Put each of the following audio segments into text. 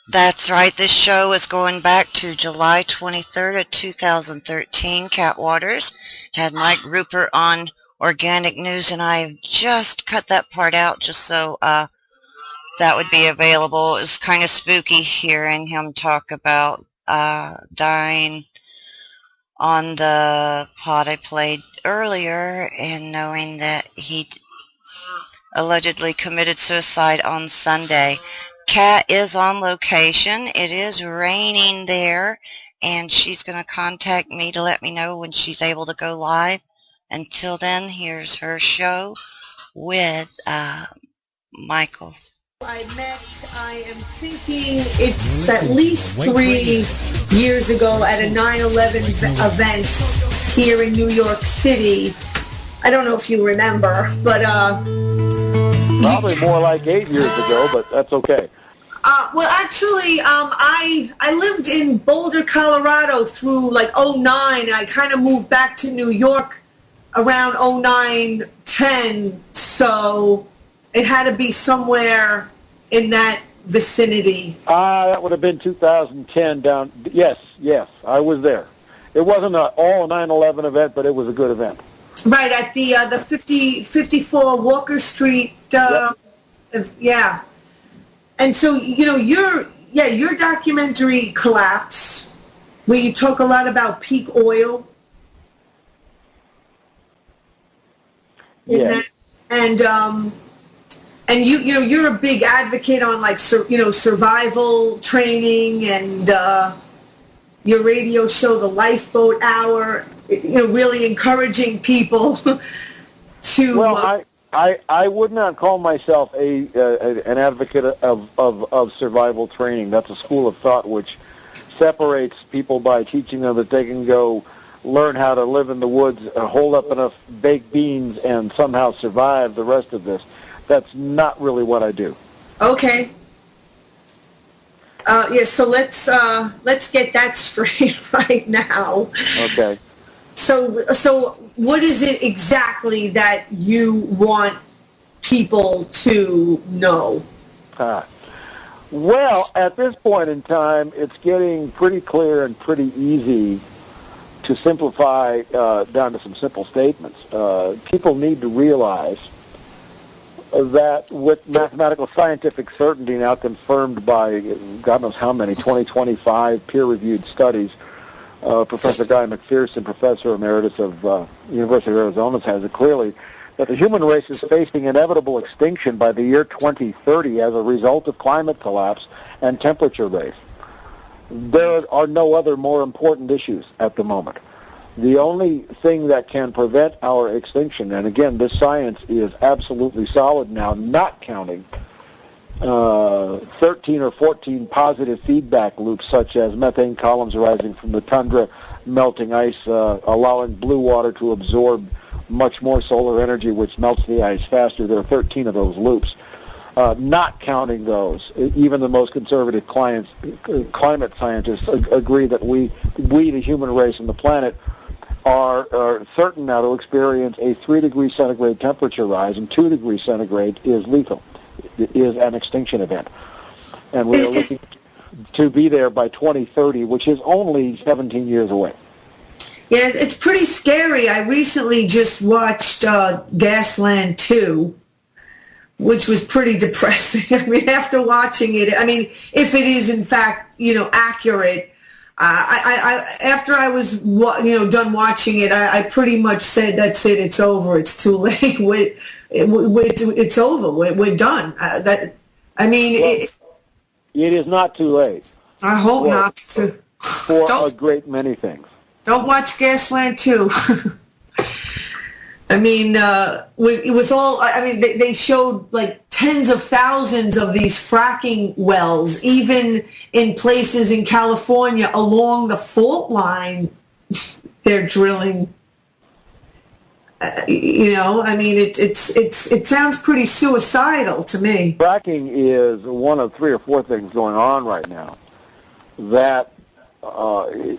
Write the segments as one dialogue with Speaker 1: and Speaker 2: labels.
Speaker 1: That's right. This show is going back to July 23rd of 2013. Cat Waters had Mike Ruppert on Organic News, and I just cut that part out just so that would be available. It's kind of spooky hearing him talk about dying on the pod I played earlier and knowing that he allegedly committed suicide on Sunday. Kat is on location. It is raining there, and she's going to contact me to let me know when she's able to go live. Until then, here's her show with Michael.
Speaker 2: I am thinking it's at least 3 years ago at a 9/11 event here in New York City. I don't know if you remember, but
Speaker 3: probably more like 8 years ago, but that's okay.
Speaker 2: Well, actually, I lived in Boulder, Colorado through like '09. I kind of moved back to New York around '09, '10, so it had to be somewhere in that vicinity.
Speaker 3: That would have been 2010 down. Yes, I was there. It wasn't all a 9/11 event, but it was a good event.
Speaker 2: Right, at the 54 Walker Street,
Speaker 3: Yep.
Speaker 2: Yeah. And so, your documentary Collapse, where you talk a lot about peak oil.
Speaker 3: Yeah.
Speaker 2: And you're a big advocate on like survival training, and your radio show, The Lifeboat Hour, really encouraging people to.
Speaker 3: Well, I would not call myself an advocate of survival training. That's a school of thought which separates people by teaching them that they can go learn how to live in the woods, hold up enough baked beans, and somehow survive the rest of this. That's not really what I do.
Speaker 2: Okay. So let's get that straight right now.
Speaker 3: Okay.
Speaker 2: So what is it exactly that you want people to know?
Speaker 3: Well, at this point in time, it's getting pretty clear and pretty easy to simplify down to some simple statements. People need to realize that with mathematical scientific certainty now confirmed by God knows how many, 25 peer-reviewed studies, Professor Guy McPherson, Professor Emeritus of University of Arizona, says it clearly that the human race is facing inevitable extinction by the year 2030 as a result of climate collapse and temperature rise. There are no other more important issues at the moment. The only thing that can prevent our extinction, and again, this science is absolutely solid now, not counting 13 or 14 positive feedback loops, such as methane columns arising from the tundra, melting ice, allowing blue water to absorb much more solar energy, which melts the ice faster. There are 13 of those loops. Not counting those, even the most conservative climate scientists agree that we, the human race and the planet, are certain now to experience a 3 degrees centigrade temperature rise, and 2 degrees centigrade is lethal. It is an extinction event. And we are looking to be there by 2030, which is only 17 years away.
Speaker 2: Yeah, it's pretty scary. I recently just watched Gasland 2, which was pretty depressing. I mean, after watching it, if it is in fact, accurate, I after I was, done watching it, I pretty much said, that's it, it's over, it's too late, it's over, we're done. It
Speaker 3: is not too late.
Speaker 2: I hope not.
Speaker 3: For a great many things.
Speaker 2: Don't watch Gasland 2. With all, they showed like tens of thousands of these fracking wells, even in places in California along the fault line. They're drilling. It sounds pretty suicidal to me.
Speaker 3: Fracking is one of 3 or 4 things going on right now that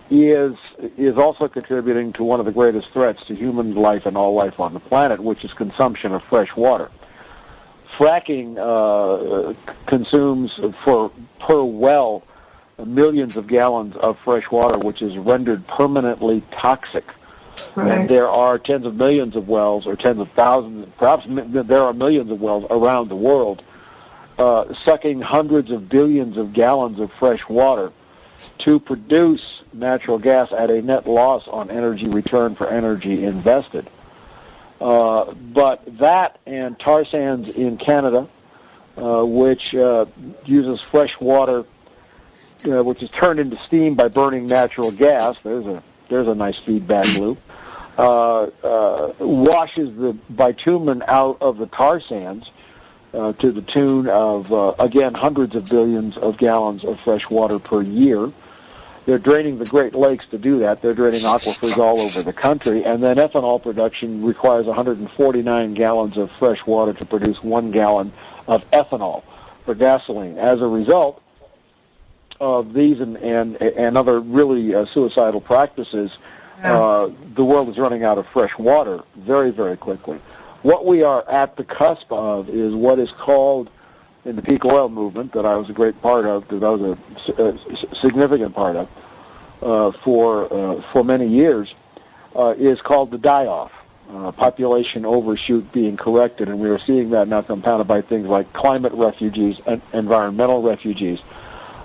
Speaker 3: is also contributing to one of the greatest threats to human life and all life on the planet, which is consumption of fresh water. fracking consumes per well millions of gallons of fresh water, which is rendered permanently toxic.
Speaker 2: Right.
Speaker 3: And there are tens of millions of wells, or tens of thousands, perhaps there are millions of wells around the world, sucking hundreds of billions of gallons of fresh water to produce natural gas at a net loss on energy return for energy invested. But that and tar sands in Canada, which uses fresh water, which is turned into steam by burning natural gas. There's a nice feedback loop. Washes the bitumen out of the tar sands to the tune of, again, hundreds of billions of gallons of fresh water per year. They're draining the Great Lakes to do that. They're draining aquifers all over the country. And then ethanol production requires 149 gallons of fresh water to produce 1 gallon of ethanol for gasoline. As a result of these and other really suicidal practices, the world is running out of fresh water very, very quickly. What we are at the cusp of is what is called, in the peak oil movement that I was a great part of, that I was a significant part of for many years, is called the die-off, population overshoot being corrected, and we are seeing that now compounded by things like climate refugees and environmental refugees,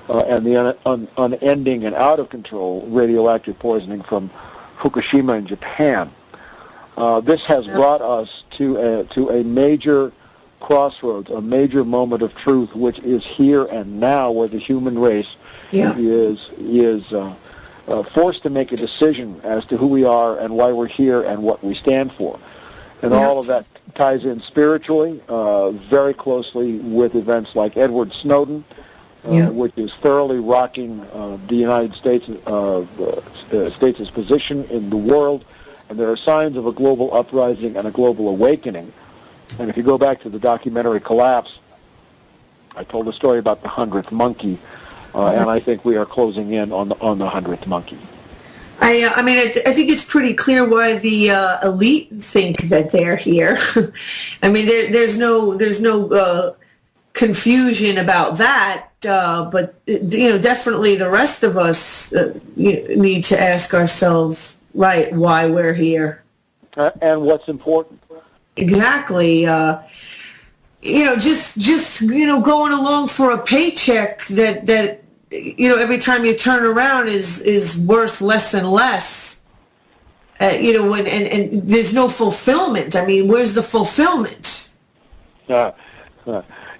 Speaker 3: and the unending and out-of-control radioactive poisoning from Fukushima in Japan. This has brought us to a major crossroads, a major moment of truth, which is here and now, where the human race is forced to make a decision as to who we are and why we're here and what we stand for. And all of that ties in spiritually, very closely with events like Edward Snowden, which is thoroughly rocking the United States' position in the world. And there are signs of a global uprising and a global awakening. And if you go back to the documentary Collapse, I told a story about the 100th monkey, and I think we are closing in on the 100th monkey.
Speaker 2: I mean, I think it's pretty clear why the elite think that they're here. I mean, there's no confusion about that, but definitely the rest of us need to ask ourselves, right, why we're here
Speaker 3: and what's important.
Speaker 2: Exactly. Just going along for a paycheck that every time you turn around is worth less and less. And there's no fulfillment. I mean, where's the fulfillment?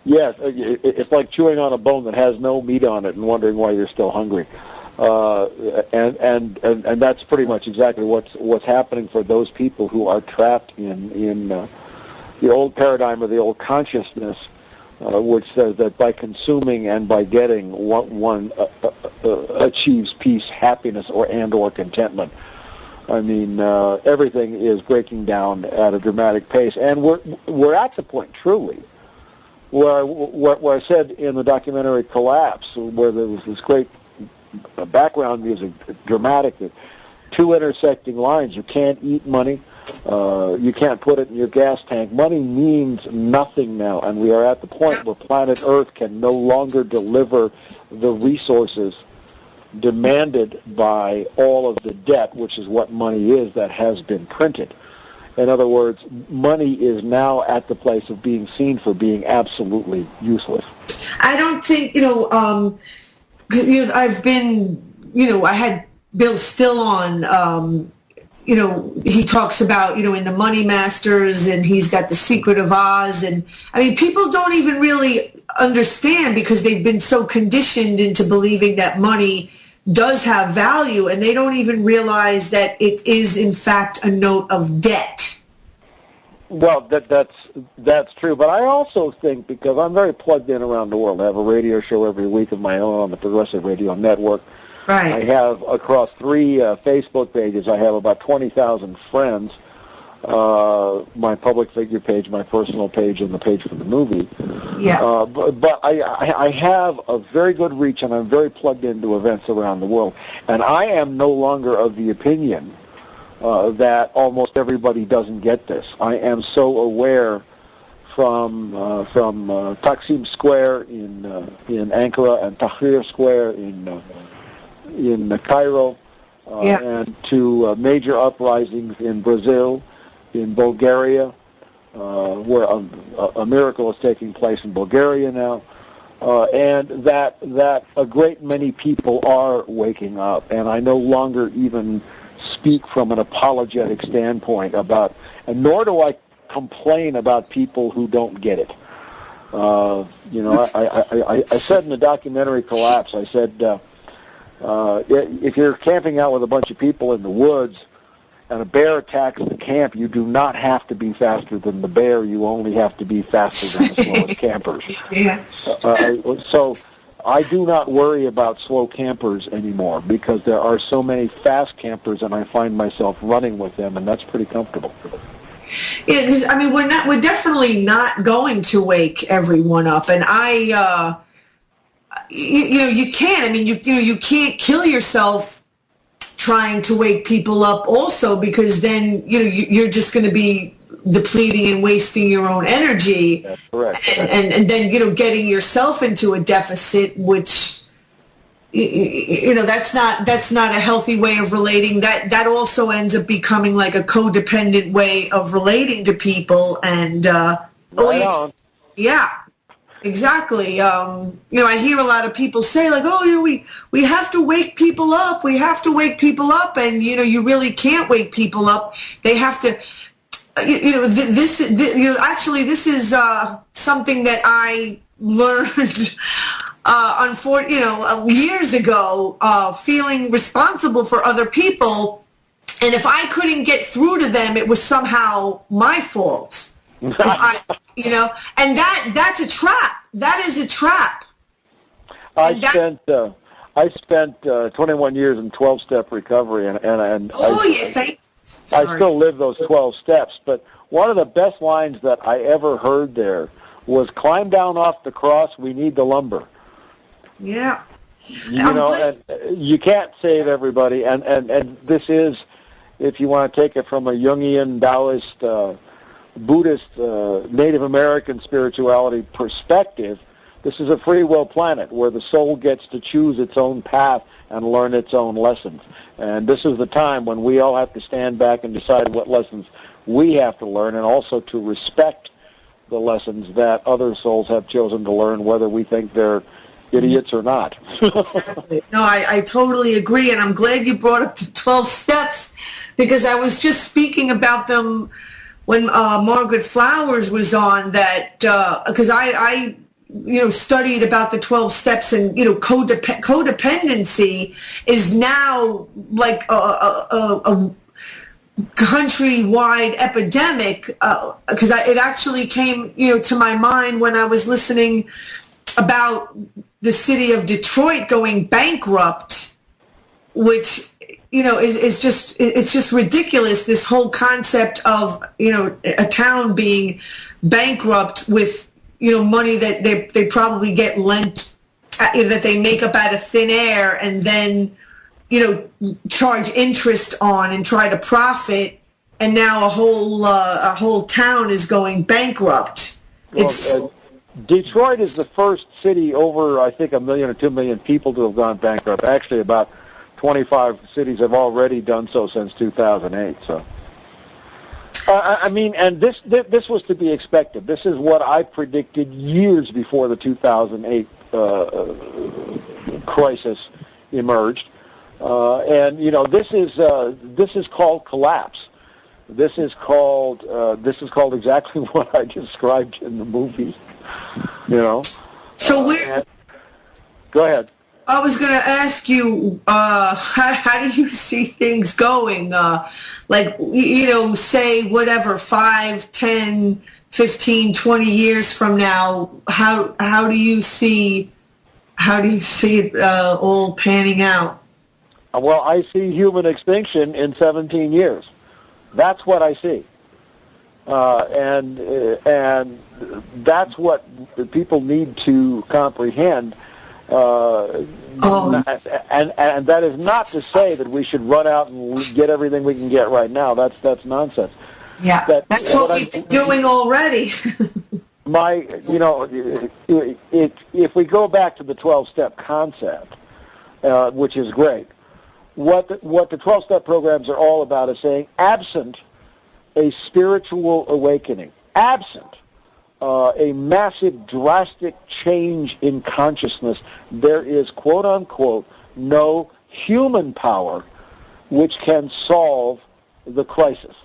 Speaker 3: Yes, it's like chewing on a bone that has no meat on it and wondering why you're still hungry. And that's pretty much exactly what's happening for those people who are trapped in the old paradigm or the old consciousness, which says that by consuming and by getting, one achieves peace, happiness, or contentment. I mean, everything is breaking down at a dramatic pace, and we're at the point, truly, where I said in the documentary Collapse, where there was this great background music, dramatic, two intersecting lines. You can't eat money. You can't put it in your gas tank. Money means nothing now, and we are at the point where planet Earth can no longer deliver the resources demanded by all of the debt, which is what money is, that has been printed. In other words, money is now at the place of being seen for being absolutely useless.
Speaker 2: I don't think, I've been, I had Bill Still on, he talks about, in the Money Masters, and he's got The Secret of Oz. And I mean, people don't even really understand because they've been so conditioned into believing that money does have value, and they don't even realize that it is, in fact, a note of debt.
Speaker 3: Well, that's true. But I also think, because I'm very plugged in around the world, I have a radio show every week of my own on the Progressive Radio Network.
Speaker 2: Right.
Speaker 3: I have, across 3 Facebook pages, I have about 20,000 friends, my public figure page, my personal page, and the page for the movie.
Speaker 2: Yeah.
Speaker 3: But I have a very good reach, and I'm very plugged into events around the world. And I am no longer of the opinion that almost everybody doesn't get this. I am so aware from Taksim Square in Ankara and Tahrir Square in Cairo, and to major uprisings in Brazil, in Bulgaria, where a miracle is taking place in Bulgaria now, and that a great many people are waking up, and I no longer even speak from an apologetic standpoint about, and nor do I complain about people who don't get it. I said in the documentary Collapse, I said, if you're camping out with a bunch of people in the woods and a bear attacks the camp, you do not have to be faster than the bear. You only have to be faster than the slowest campers.
Speaker 2: Yeah.
Speaker 3: So I do not worry about slow campers anymore because there are so many fast campers, and I find myself running with them, and that's pretty comfortable.
Speaker 2: Yeah, because I mean, we're definitely not going to wake everyone up, and you can't. I mean, you can't kill yourself trying to wake people up, also, because then you're just going to be depleting and wasting your own energy.
Speaker 3: That's correct.
Speaker 2: And then getting yourself into a deficit, which that's not a healthy way of relating. That also ends up becoming like a codependent way of relating to people. And yeah, exactly. I hear a lot of people say like, oh, we have to wake people up. We have to wake people up, and you really can't wake people up. They have to. This is something that I learned. Years ago, feeling responsible for other people, and if I couldn't get through to them, it was somehow my fault. And that's a trap. That is a trap.
Speaker 3: I spent 21 years in 12-step recovery, and I still live those 12 steps. But one of the best lines that I ever heard there was, "Climb down off the cross. We need the lumber."
Speaker 2: Yeah.
Speaker 3: And you can't save everybody, and this is, if you want to take it from a Jungian, Taoist, Buddhist, Native American spirituality perspective, this is a free will planet where the soul gets to choose its own path and learn its own lessons. And this is the time when we all have to stand back and decide what lessons we have to learn, and also to respect the lessons that other souls have chosen to learn, whether we think they're idiots or not.
Speaker 2: Exactly. No, I totally agree, and I'm glad you brought up the 12 steps, because I was just speaking about them when Margaret Flowers was on, that because I studied about the 12 steps, and codependency is now like a countrywide epidemic, because it actually came to my mind when I was listening about the city of Detroit going bankrupt, which is just ridiculous. This whole concept of a town being bankrupt with money that they probably get lent, that they make up out of thin air, and then charge interest on and try to profit, and now a whole town is going bankrupt.
Speaker 3: Detroit is the first city over, I think, 1 million or 2 million people to have gone bankrupt. Actually, about 25 cities have already done so since 2008. So, and this was to be expected. This is what I predicted years before the 2008 crisis emerged. This is called collapse. This is called exactly what I described in the movie.
Speaker 2: So
Speaker 3: go ahead.
Speaker 2: I was going to ask you, how do you see things going? Say whatever, 5, 10, 15, 20 years from now, how do you see it all panning out?
Speaker 3: Well, I see human extinction in 17 years. That's what I see. And that's what people need to comprehend. And that is not to say that we should run out and get everything we can get right now. That's nonsense.
Speaker 2: Yeah, that's what we've been doing already.
Speaker 3: if we go back to the 12-step concept, which is great, what the 12-step programs are all about is saying, absent a spiritual awakening, absent a massive, drastic change in consciousness, there is, quote-unquote, no human power which can solve the crisis.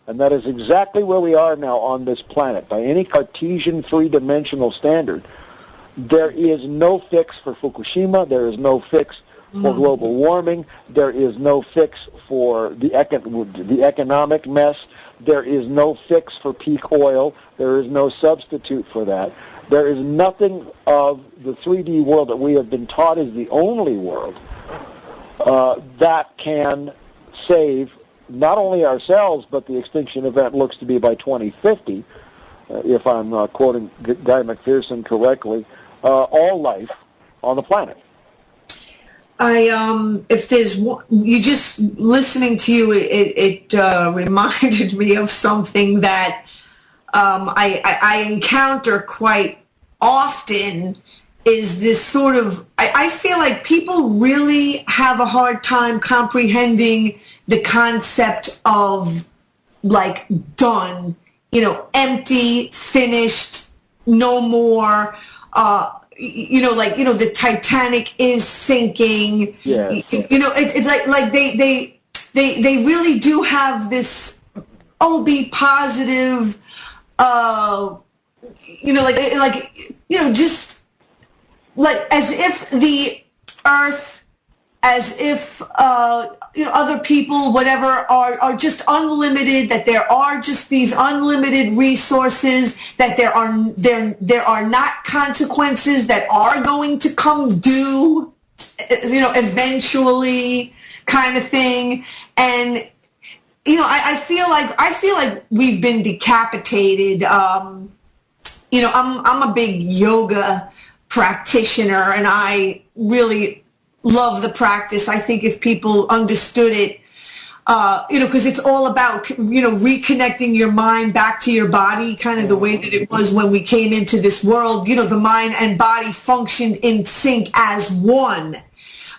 Speaker 3: And that is exactly where we are now on this planet. By any Cartesian three-dimensional standard, there is no fix for Fukushima. There is no fix for global warming. There is no fix for the economic mess. There is no fix for peak oil. There is no substitute for that. There is nothing of the 3D world that we have been taught is the only world that can save not only ourselves, but the extinction event looks to be by 2050, if I'm quoting Guy McPherson correctly, all life on the planet.
Speaker 2: If there's one, you just listening to you, it reminded me of something that I encounter quite often. Is this sort of, I feel like people really have a hard time comprehending the concept of like done, empty, finished, no more, the Titanic is sinking.
Speaker 3: Yeah.
Speaker 2: It's like they really do have this, be positive, just like as if the earth, as if other people, whatever, are just unlimited, that there are just these unlimited resources, that there are not consequences that are going to come due, eventually, kind of thing. And I feel like we've been decapitated. I'm a big yoga practitioner, and I really love the practice. I think if people understood it, because it's all about, reconnecting your mind back to your body, kind of the way that it was when we came into this world. The mind and body functioned in sync as one.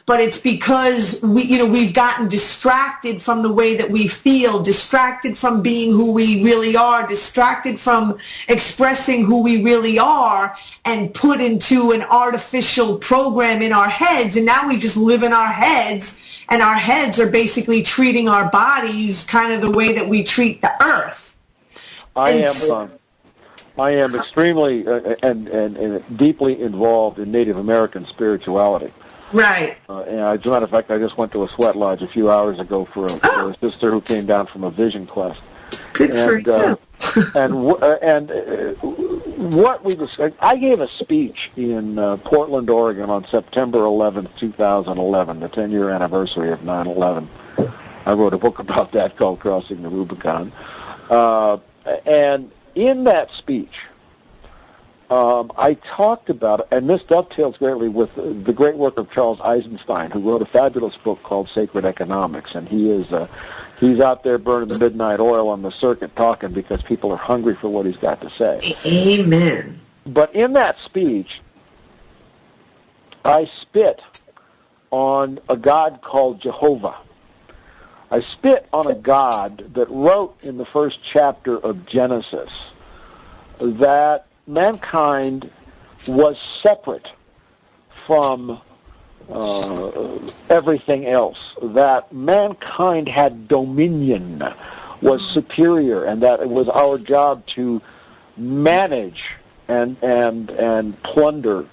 Speaker 2: But it's because we've gotten distracted from the way that we feel, distracted from being who we really are, distracted from expressing who we really are, and put into an artificial program in our heads. And now we just live in our heads, and our heads are basically treating our bodies kind of the way that we treat the earth.
Speaker 3: I am extremely and deeply involved in Native American spirituality.
Speaker 2: Right.
Speaker 3: And as a matter of fact, I just went to a sweat lodge a few hours ago for a sister who came down from a vision quest.
Speaker 2: Good for you.
Speaker 3: What we discussed, I gave a speech in Portland, Oregon on September 11th, 2011, the 10-year anniversary of 9/11. I wrote a book about that called Crossing the Rubicon. And in that speech, I talked about, and this dovetails greatly with the great work of Charles Eisenstein, who wrote a fabulous book called Sacred Economics, and he's out there burning the midnight oil on the circuit talking because people are hungry for what he's got to say.
Speaker 2: Amen.
Speaker 3: But in that speech, I spit on a God called Jehovah. I spit on a God that wrote in the first chapter of Genesis that mankind was separate from everything else, that mankind had dominion, was superior, and that it was our job to manage and plunder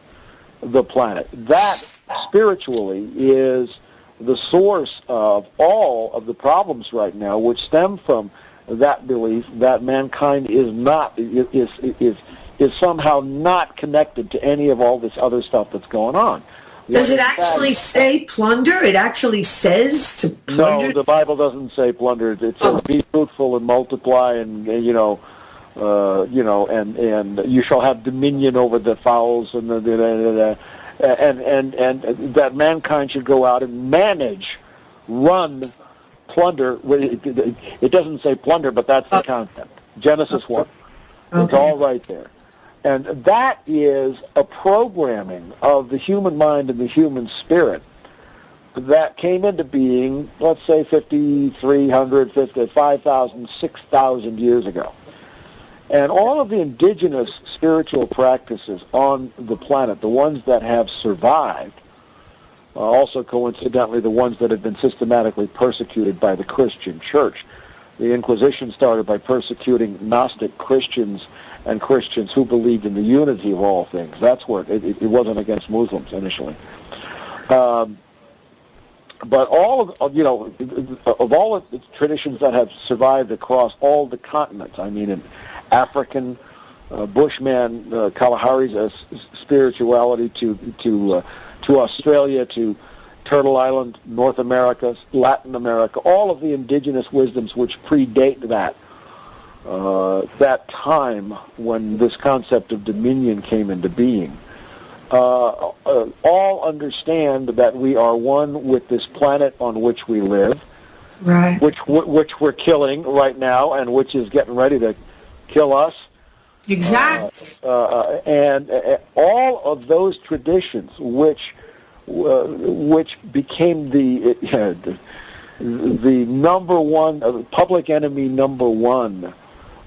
Speaker 3: the planet. That, spiritually, is the source of all of the problems right now, which stem from that belief that mankind is somehow not connected to any of all this other stuff that's going on.
Speaker 2: Does it actually say plunder? It actually says to plunder?
Speaker 3: No, the Bible doesn't say plunder. It says be fruitful and multiply, and and you shall have dominion over the fowls, and and that mankind should go out and manage, run, plunder. It doesn't say plunder, but that's the concept. Genesis 1. It's all right there. And that is a programming of the human mind and the human spirit that came into being, let's say, 5,300, 5,000, 6,000 years ago. And all of the indigenous spiritual practices on the planet, the ones that have survived, also coincidentally the ones that have been systematically persecuted by the Christian church. The Inquisition started by persecuting Gnostic Christians and Christians who believed in the unity of all things. That's where it wasn't against Muslims initially. But all of all of the traditions that have survived across all the continents, I mean, in African, Bushman, Kalahari's spirituality to Australia, to Turtle Island, North America, Latin America, all of the indigenous wisdoms which predate that time when this concept of dominion came into being, all understand that we are one with this planet on which we live,
Speaker 2: right,
Speaker 3: which we're killing right now, and which is getting ready to kill us.
Speaker 2: Exactly.
Speaker 3: And all of those traditions, which became the number one, public enemy number one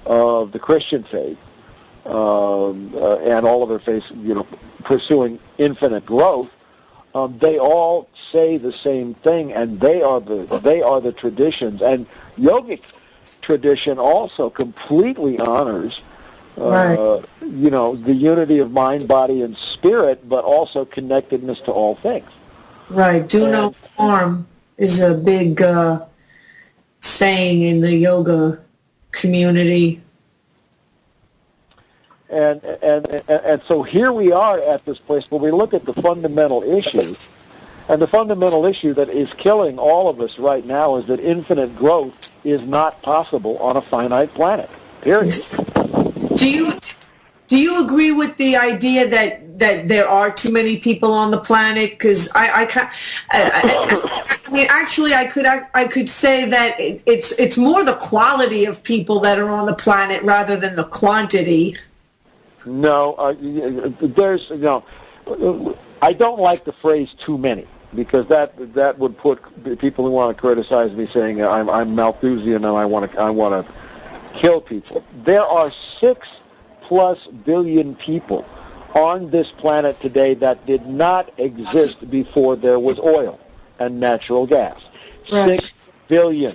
Speaker 3: of the Christian faith, and all of their faiths, pursuing infinite growth, they all say the same thing, and they are the traditions. And yogic tradition also completely honors, the unity of mind, body, and spirit, but also connectedness to all things.
Speaker 2: Right. Do no harm is a big saying in the yoga community.
Speaker 3: And so here we are at this place where we look at the fundamental issue, and the fundamental issue that is killing all of us right now is that infinite growth is not possible on a finite planet. Period.
Speaker 2: Do you agree with the idea that there are too many people on the planet? Because I could say that it's more the quality of people that are on the planet rather than the quantity.
Speaker 3: No, I don't like the phrase "too many" because that would put people who want to criticize me saying I'm Malthusian and I want to kill people. There are 6+ billion people on this planet today that did not exist before there was oil and natural gas.
Speaker 2: Right.
Speaker 3: 6 billion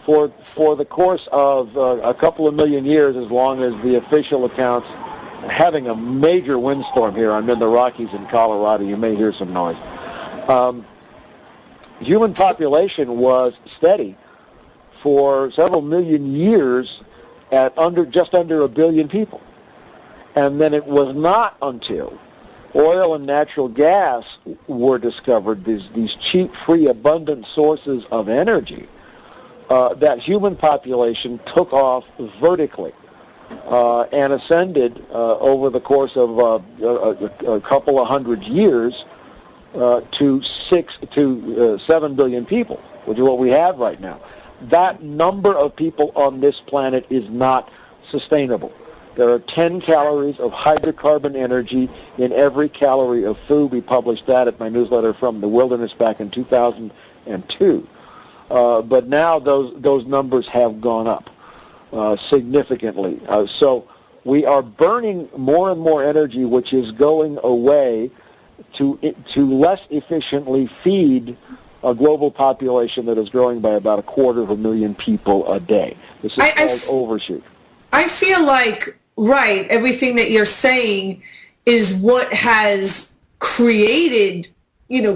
Speaker 3: for the course of a couple of million years, as long as the official accounts. Having a major windstorm here. I'm in the Rockies in Colorado. You may hear some noise. Human population was steady for several million years at just under 1 billion people. And then it was not until oil and natural gas were discovered, these cheap, free, abundant sources of energy, that human population took off vertically. And ascended over the course of a couple of hundred years to 7 billion people, which is what we have right now. That number of people on this planet is not sustainable. There are 10 calories of hydrocarbon energy in every calorie of food. We published that at my newsletter From the Wilderness back in 2002. But now those numbers have gone up significantly. So we are burning more and more energy, which is going away to less efficiently feed a global population that is growing by about 250,000 people a day. This is called overshoot.
Speaker 2: I feel like, right, everything that you're saying is what has created,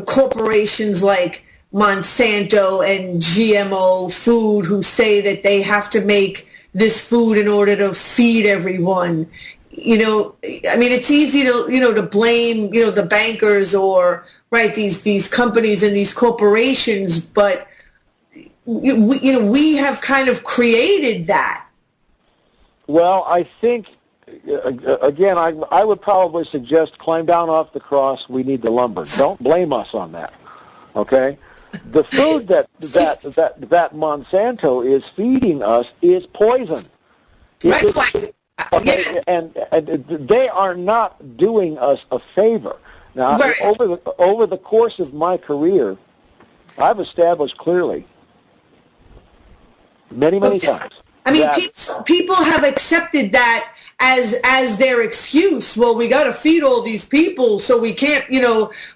Speaker 2: corporations like Monsanto and GMO food, who say that they have to make this food in order to feed everyone. It's easy to blame, the bankers or, right, these companies and these corporations, but, we have kind of created that.
Speaker 3: Well, I think, again, I would probably suggest climb down off the cross, we need the lumber. Don't blame us on that, okay? The food that Monsanto is feeding us is poison. Okay, and they are not doing us a favor. Now,
Speaker 2: Right.
Speaker 3: over the course of my career, I've established clearly many times.
Speaker 2: I mean, people have accepted that as their excuse. Well, we got to feed all these people, so we can't,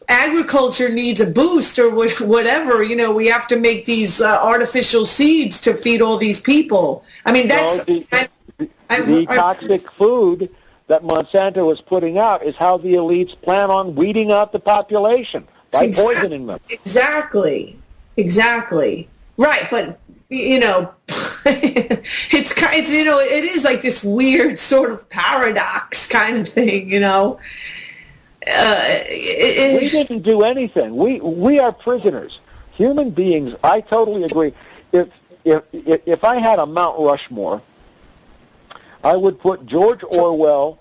Speaker 2: agriculture needs a boost or whatever. We have to make these artificial seeds to feed all these people. I mean, that's...
Speaker 3: The toxic food that Monsanto is putting out is how the elites plan on weeding out the population by poisoning them.
Speaker 2: Exactly. Right, but it is like this weird sort of paradox kind of thing, We
Speaker 3: didn't do anything. We are prisoners, human beings. I totally agree. If I had a Mount Rushmore, I would put George Orwell,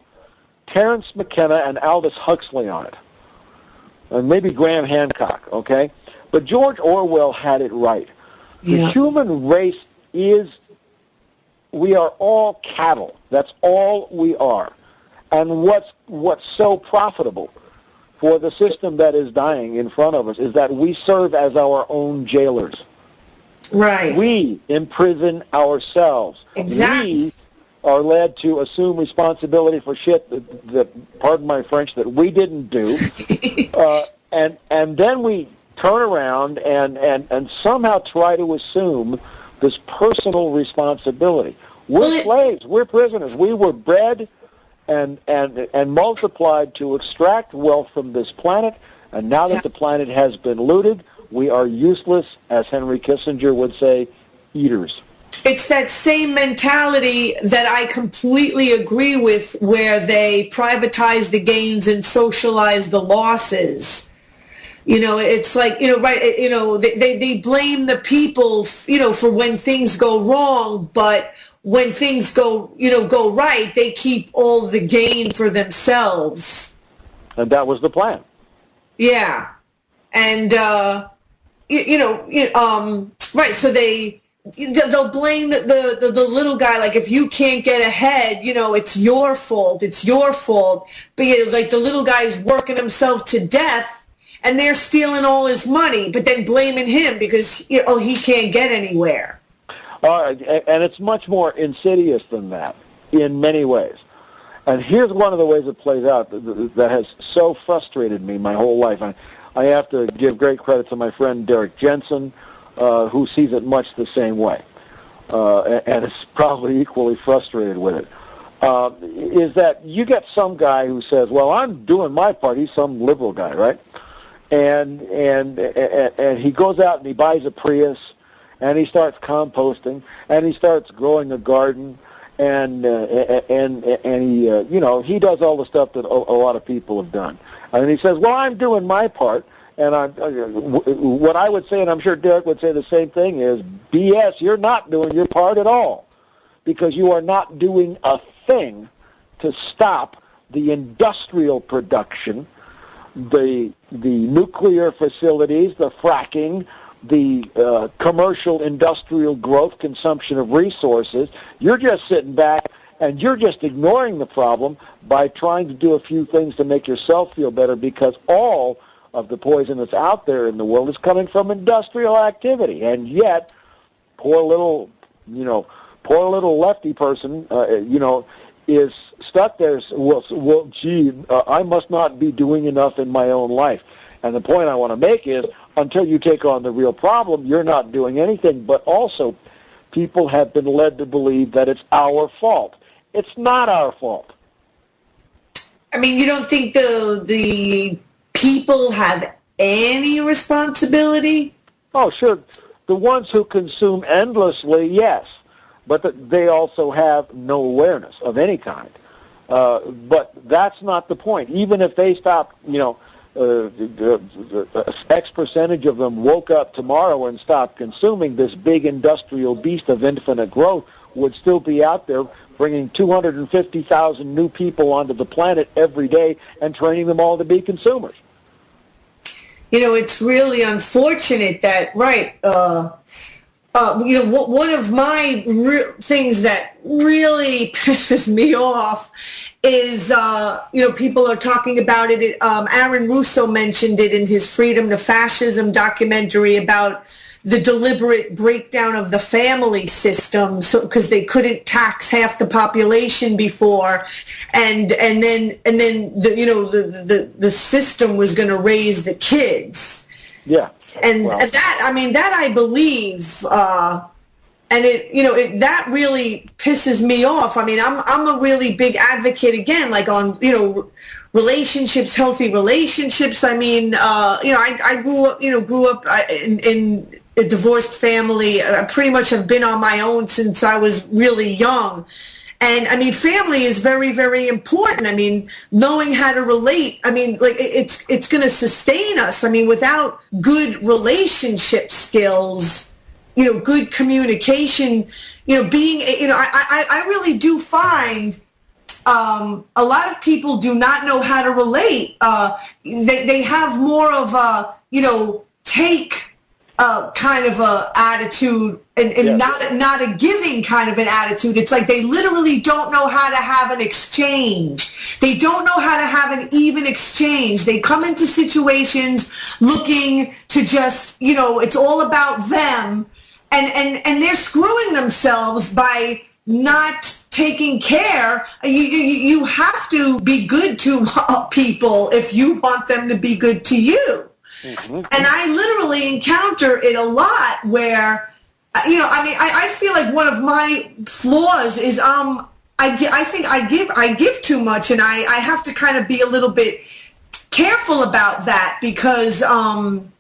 Speaker 3: Terence McKenna, and Aldous Huxley on it, and maybe Graham Hancock. Okay, but George Orwell had it right. The human race we are all cattle. That's all we are. And what's so profitable for the system that is dying in front of us is that we serve as our own jailers.
Speaker 2: Right.
Speaker 3: We imprison ourselves.
Speaker 2: Exactly.
Speaker 3: We are led to assume responsibility for shit that pardon my French, that we didn't do. And then we turn around and somehow try to assume this personal responsibility. We're slaves. We're prisoners. We were bred and multiplied to extract wealth from this planet, and now that the planet has been looted, we are useless, as Henry Kissinger would say, eaters.
Speaker 2: It's that same mentality that I completely agree with, where they privatize the gains and socialize the losses. It's like, they blame the people, for when things go wrong, but when things go right, they keep all the gain for themselves.
Speaker 3: And that was the plan.
Speaker 2: Yeah. And, right, so they'll blame the little guy, like, if you can't get ahead, it's your fault. But like the little guy's working himself to death, and they're stealing all his money, but then blaming him because he can't get anywhere.
Speaker 3: And it's much more insidious than that in many ways. And here's one of the ways it plays out that has so frustrated me my whole life. I have to give great credit to my friend Derek Jensen, who sees it much the same way, and is probably equally frustrated with it, is that you get some guy who says, well, I'm doing my part. He's some liberal guy, right? And he goes out and he buys a Prius, and he starts composting, and he starts growing a garden, and he he does all the stuff that a lot of people have done. And he says, well, I'm doing my part. And what I would say, and I'm sure Derek would say the same thing, is BS, you're not doing your part at all, because you are not doing a thing to stop the industrial production, the nuclear facilities, the fracking, the commercial industrial growth, consumption of resources. You're just sitting back and you're just ignoring the problem by trying to do a few things to make yourself feel better, because all of the poison that's out there in the world is coming from industrial activity. And yet, poor little lefty person, is stuck there. Well, gee, I must not be doing enough in my own life. And the point I want to make is, until you take on the real problem, you're not doing anything. But also, people have been led to believe that it's our fault. It's not our fault.
Speaker 2: I mean, you don't think the people have any responsibility?
Speaker 3: Oh, sure. The ones who consume endlessly, yes. But they also have no awareness of any kind. But that's not the point. Even if they stop, X percentage of them woke up tomorrow and stopped consuming, this big industrial beast of infinite growth would still be out there bringing 250,000 new people onto the planet every day and training them all to be consumers.
Speaker 2: It's really unfortunate that, right, one of my things that really pisses me off is, people are talking about it. Aaron Russo mentioned it in his Freedom to Fascism documentary about the deliberate breakdown of the family system, so because they couldn't tax half the population before, and then the system was going to raise the kids.
Speaker 3: Yeah.
Speaker 2: And that I believe, and that really pisses me off. I mean, I'm a really big advocate again, like on, relationships, healthy relationships. I mean, I grew up in a divorced family. I pretty much have been on my own since I was really young. And I mean, family is very, very important. I mean, knowing how to relate, I mean, like it's going to sustain us. I mean, without good relationship skills, good communication, being, I really do find a lot of people do not know how to relate. They have more of a, take kind of a attitude and yes. not a giving kind of an attitude. It's like they literally don't know how to have an exchange. They don't know how to have an even exchange. They come into situations looking to just, it's all about them, and they're screwing themselves by not taking care. You have to be good to people if you want them to be good to you. Mm-hmm. And I literally encounter it a lot where, I feel like one of my flaws is I think I give too much, and I have to kind of be a little bit careful about that because I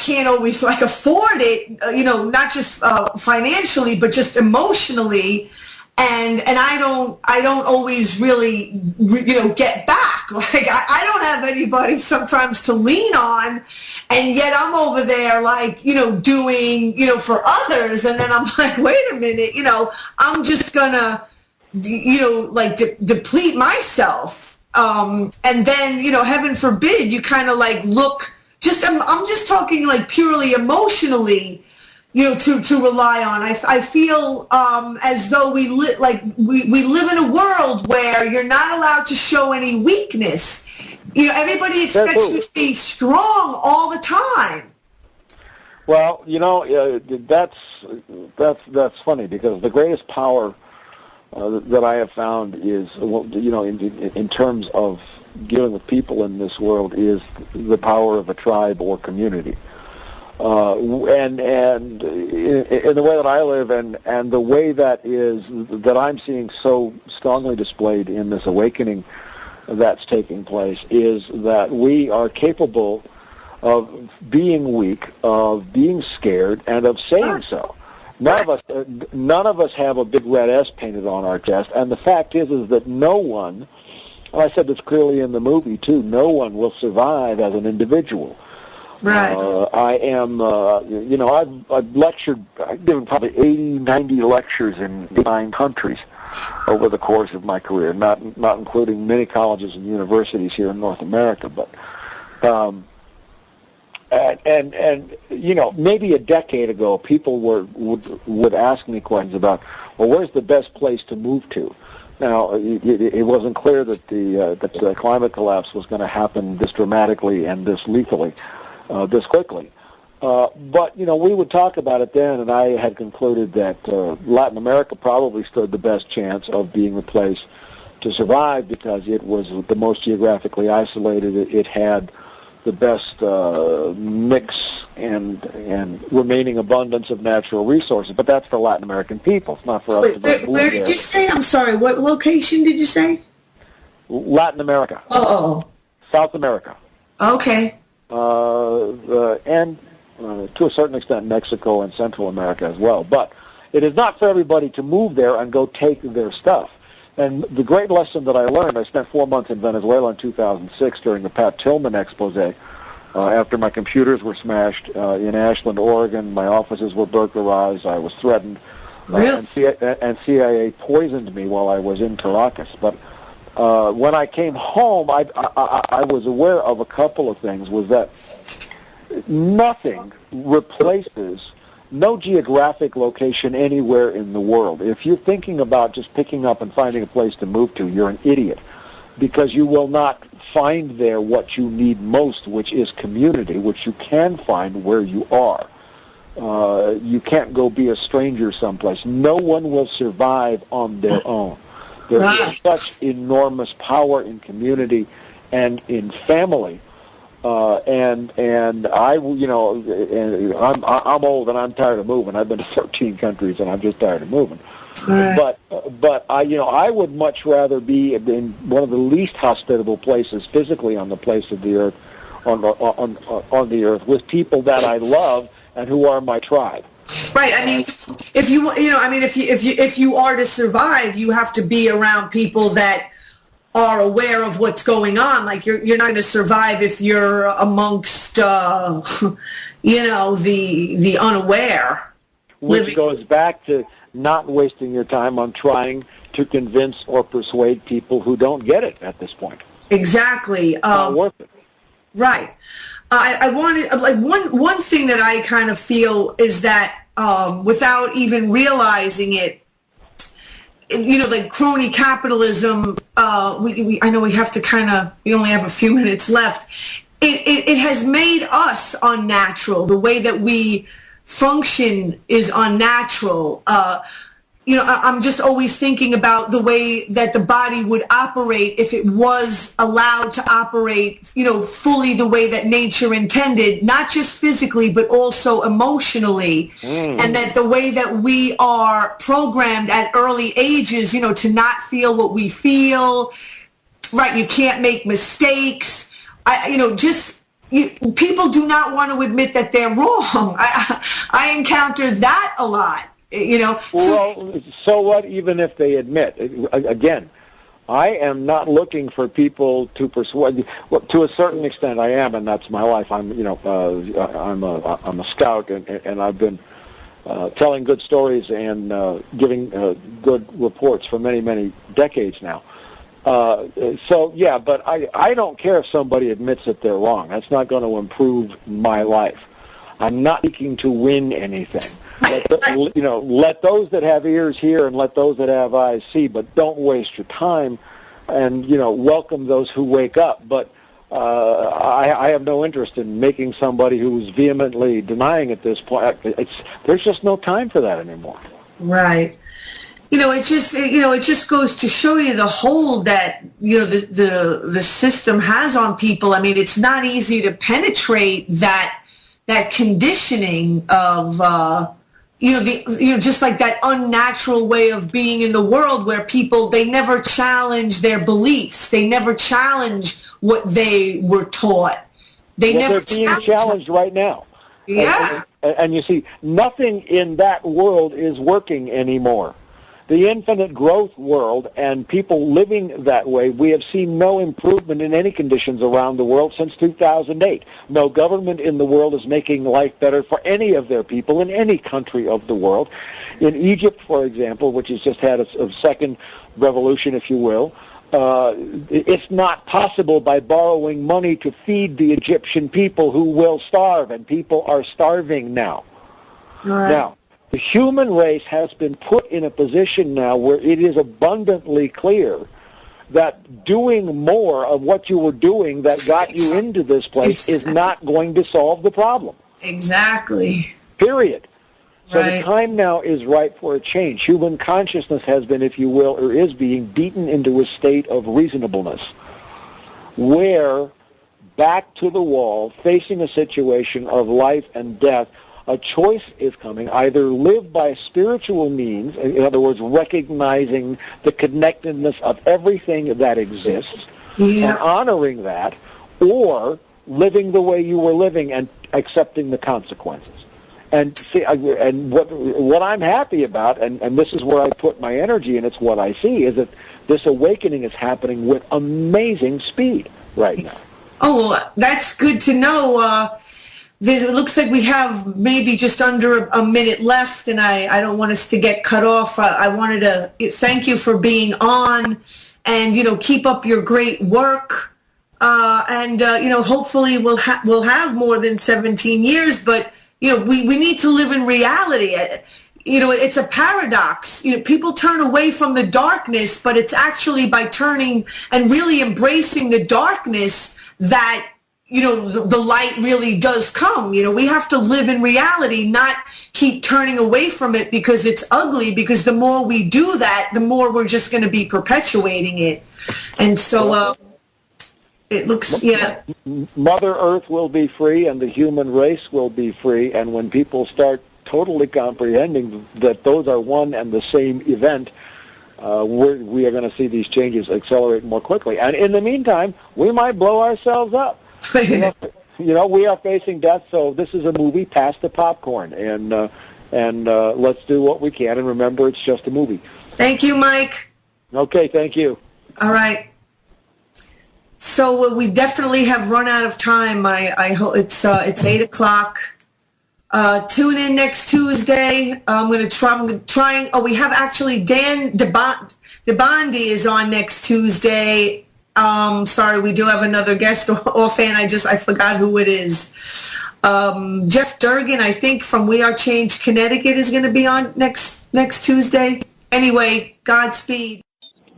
Speaker 2: can't always afford it, not just financially but just emotionally. And I don't always really, get back. Like, I don't have anybody sometimes to lean on, and yet I'm over there, doing, for others. And then I'm like, wait a minute, I'm just gonna, deplete myself. And then, heaven forbid, you kind of look, I'm just talking purely emotionally, to rely on. I feel as though we live in a world where you're not allowed to show any weakness. Everybody expects you to be strong all the time.
Speaker 3: Well, that's funny because the greatest power that I have found is, in terms of dealing with people in this world, is the power of a tribe or community. And in the way that I live and the way that I'm seeing so strongly displayed in this awakening that's taking place is that we are capable of being weak, of being scared, and of saying so. None of us have a big red S painted on our chest, and the fact is that no one, and I said this clearly in the movie too, no one will survive as an individual.
Speaker 2: Right.
Speaker 3: I am, I've lectured, I've given probably 80, 90 lectures in 9 countries over the course of my career, not including many colleges and universities here in North America, but, maybe a decade ago, people would ask me questions about, well, where's the best place to move to? Now, it wasn't clear that the climate collapse was going to happen this dramatically and this lethally. This quickly. But, we would talk about it then, and I had concluded that Latin America probably stood the best chance of being the place to survive because it was the most geographically isolated. It had the best mix and remaining abundance of natural resources. But that's for Latin American people. It's not for us to move
Speaker 2: where did you say? I'm sorry, what location did you say?
Speaker 3: Latin America.
Speaker 2: Oh.
Speaker 3: South America.
Speaker 2: Okay.
Speaker 3: And to a certain extent Mexico and Central America as well. But it is not for everybody to move there and go take their stuff. And the great lesson that I learned, I spent 4 months in Venezuela in 2006 during the Pat Tillman expose, after my computers were smashed in Ashland, Oregon. My offices were burglarized. I was threatened.
Speaker 2: Really?
Speaker 3: And CIA poisoned me while I was in Caracas. But when I came home, I was aware of a couple of things, was that nothing replaces no geographic location anywhere in the world. If you're thinking about just picking up and finding a place to move to, you're an idiot, because you will not find there what you need most, which is community, which you can find where you are. You can't go be a stranger someplace. No one will survive on their own. There is such enormous power in community and in family. And I, you know, and I'm old and I'm tired of moving. I've been to 13 countries and I'm just tired of moving. Right. But I, you know, I would much rather be in one of the least hospitable places physically on the place of the earth, on the earth, with people that I love and who are my tribe.
Speaker 2: Right. I mean, if you are to survive, you have to be around people that are aware of what's going on. Like you're not going to survive if you're amongst, you know, the unaware.
Speaker 3: Which goes back to not wasting your time on trying to convince or persuade people who don't get it at this point.
Speaker 2: Exactly.
Speaker 3: Not worth it.
Speaker 2: Right. I wanted, like, one thing that I kind of feel is that without even realizing it, you know, like crony capitalism, I know we have to we only have a few minutes left. It has made us unnatural. The way that we function is unnatural. You know, I'm just always thinking about the way that the body would operate if it was allowed to operate, you know, fully the way that nature intended, not just physically, but also emotionally. And that the way that we are programmed at early ages, you know, to not feel what we feel, right? You can't make mistakes. People do not want to admit that they're wrong. I encounter that a lot. You know,
Speaker 3: well, so what? Even if they admit, again, I am not looking for people to persuade. Well, to a certain extent, I am, and that's my life. I'm a scout, and I've been telling good stories and giving good reports for many decades now. So yeah, but I don't care if somebody admits that they're wrong. That's not going to improve my life. I'm not seeking to win anything. Let those that have ears hear and let those that have eyes see, but don't waste your time, and, you know, welcome those who wake up. But I have no interest in making somebody who's vehemently denying at this point. There's just no time for that anymore.
Speaker 2: Right. You know, it just goes to show you the hold that, you know, the system has on people. I mean, it's not easy to penetrate that conditioning of just like that unnatural way of being in the world, where people, they never challenge their beliefs, they never challenge what they were taught. They're
Speaker 3: being challenged right now.
Speaker 2: Yeah.
Speaker 3: And you see, nothing in that world is working anymore. The infinite growth world and people living that way, we have seen no improvement in any conditions around the world since 2008. No government in the world is making life better for any of their people in any country of the world. In Egypt, for example, which has just had a second revolution, if you will, it's not possible by borrowing money to feed the Egyptian people, who will starve, and people are starving now.
Speaker 2: Right.
Speaker 3: Now, the human race has been put in a position now where it is abundantly clear that doing more of what you were doing that got you into this place is not going to solve the problem.
Speaker 2: Exactly.
Speaker 3: Period. So
Speaker 2: Right.
Speaker 3: the time now is ripe for a change. Human consciousness has been, if you will, or is being beaten into a state of reasonableness, where, back to the wall, facing a situation of life and death, a choice is coming: either live by spiritual means, in other words, recognizing the connectedness of everything that exists, and honoring that, or living the way you were living and accepting the consequences. And see, and what I'm happy about, and this is where I put my energy, and it's what I see, is that this awakening is happening with amazing speed right now.
Speaker 2: Oh, well, that's good to know. It looks like we have maybe just under a minute left, and I don't want us to get cut off. I wanted to thank you for being on, and, you know, keep up your great work. And you know, hopefully we'll have more than 17 years, but we need to live in reality. It's a paradox. People turn away from the darkness, but it's actually by turning and really embracing the darkness that, the light really does come. We have to live in reality, not keep turning away from it because it's ugly, because the more we do that, the more we're just going to be perpetuating it. And so it looks,
Speaker 3: Mother Earth will be free and the human race will be free, and when people start totally comprehending that those are one and the same event, we are going to see these changes accelerate more quickly. And in the meantime, we might blow ourselves up. We are facing death, so this is a movie. Pass the popcorn, and let's do what we can. And remember, it's just a movie.
Speaker 2: Thank you, Mike.
Speaker 3: Okay, thank you.
Speaker 2: All right. So we definitely have run out of time. I hope it's 8:00. Tune in next Tuesday. I'm trying. Oh, we have actually Dan DeBondi is on next Tuesday. Sorry, we do have another guest offhand. I forgot who it is. Jeff Durgan, I think, from We Are Change, Connecticut, is going to be on next Tuesday. Anyway, Godspeed.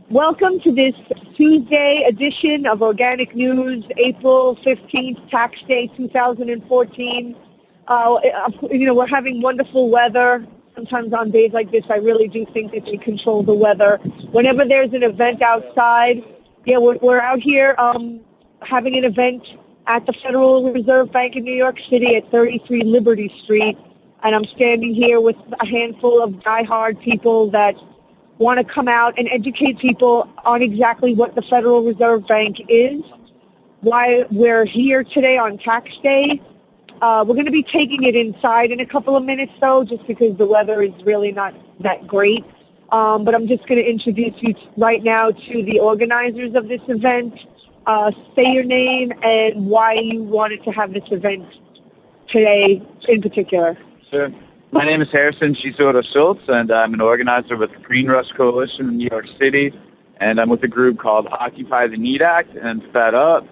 Speaker 4: Welcome to this Tuesday edition of Organic News, April 15th, Tax Day 2014. We're having wonderful weather. Sometimes on days like this, I really do think that they control the weather. Whenever there's an event outside, we're out here having an event at the Federal Reserve Bank in New York City at 33 Liberty Street, and I'm standing here with a handful of diehard people that want to come out and educate people on exactly what the Federal Reserve Bank is, why we're here today on Tax Day. We're going to be taking it inside in a couple of minutes, though, just because the weather is really not that great. But I'm just going to introduce you right now to the organizers of this event. Say your name and why you wanted to have this event today in particular.
Speaker 5: Sure. My name is Harrison Schultz, and I'm an organizer with the Green Rush Coalition in New York City. And I'm with a group called Occupy the Need Act and Fed Up.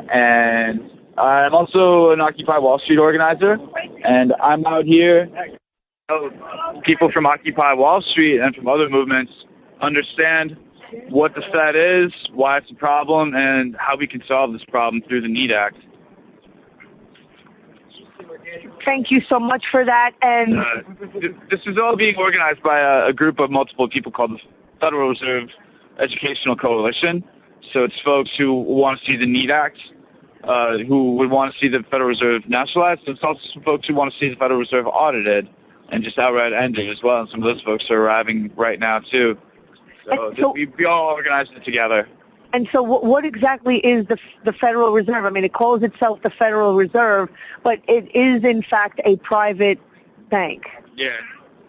Speaker 5: And I'm also an Occupy Wall Street organizer. And I'm out here. People from Occupy Wall Street and from other movements understand what the Fed is, why it's a problem, and how we can solve this problem through the NEED Act.
Speaker 4: Thank you so much for that. And
Speaker 5: this is all being organized by a group of multiple people called the Federal Reserve Educational Coalition. So it's folks who want to see the NEED Act, who would want to see the Federal Reserve nationalized. It's also some folks who want to see the Federal Reserve audited and just outright ended as well. And some of those folks are arriving right now, too. So we all organized it together.
Speaker 4: And so what exactly is the Federal Reserve? I mean, it calls itself the Federal Reserve, but it is, in fact, a private bank.
Speaker 5: Yeah.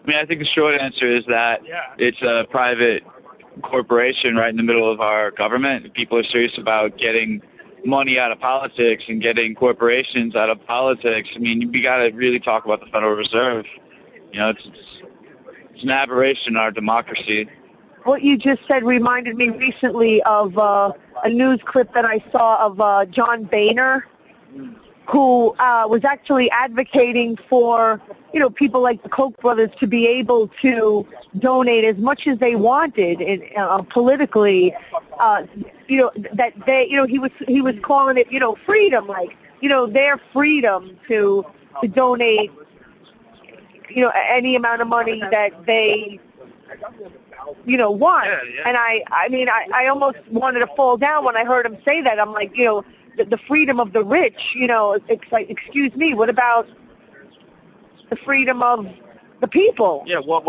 Speaker 5: I mean, I think the short answer is that it's a private corporation right in the middle of our government. If people are serious about getting money out of politics and getting corporations out of politics, I mean, we got to really talk about the Federal Reserve. It's an aberration in our democracy.
Speaker 4: What you just said reminded me recently of a news clip that I saw of John Boehner, who was actually advocating for, people like the Koch brothers to be able to donate as much as they wanted politically. That they, he was calling it, freedom, like, their freedom to donate, any amount of money that they, want.
Speaker 5: Yeah.
Speaker 4: And I almost wanted to fall down when I heard him say that. I'm like, the freedom of the rich, it's like, excuse me, what about the freedom of the people?
Speaker 5: Yeah, what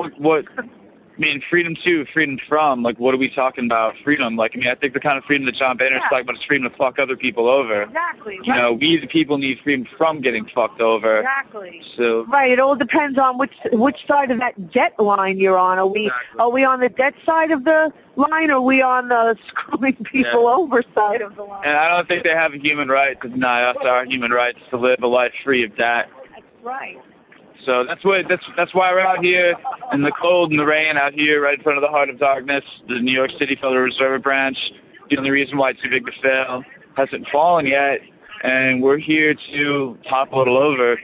Speaker 5: I mean, freedom to, freedom from, like, what are we talking about? Freedom, like, I mean, I think the kind of freedom that John Boehner is talking about is freedom to fuck other people over.
Speaker 4: Exactly.
Speaker 5: We the people need freedom from getting fucked over.
Speaker 4: Exactly.
Speaker 5: So.
Speaker 4: Right, it all depends on which side of that debt line you're on. Are we on the debt side of the line, or are we on the screwing people over side of the line?
Speaker 5: And I don't think they have a human right to deny us our human rights to live a life free of debt.
Speaker 4: That's right.
Speaker 5: So that's why we're out here in the cold and the rain, out here right in front of the heart of darkness, the New York City Federal Reserve branch. The only reason why it's too big to fail hasn't fallen yet, and we're here to topple it over.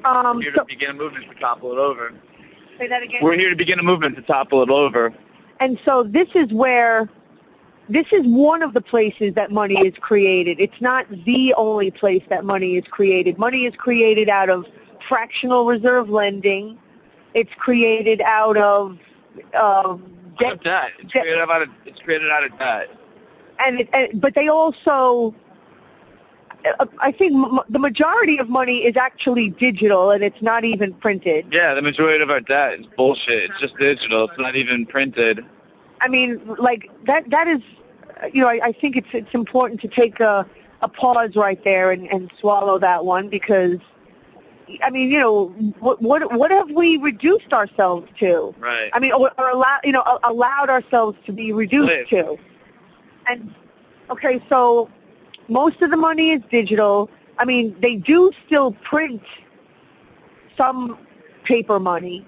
Speaker 5: We're here to begin a movement to topple it over.
Speaker 4: Say that again.
Speaker 5: We're here to begin a movement to topple it over.
Speaker 4: And so this is one of the places that money is created. It's not the only place that money is created. Money is created out of fractional reserve lending. It's created out of
Speaker 5: debt. It's created out of debt.
Speaker 4: But they also, I think the majority of money is actually digital, and it's not even printed.
Speaker 5: Yeah, the majority of our debt is bullshit. It's just digital. It's not even printed.
Speaker 4: I mean, like, that is, I think it's important to take a pause right there and swallow that one, because, I mean, what have we reduced ourselves to?
Speaker 5: Right.
Speaker 4: I mean, or allowed ourselves to be reduced to. And, okay, so most of the money is digital. I mean, they do still print some paper money.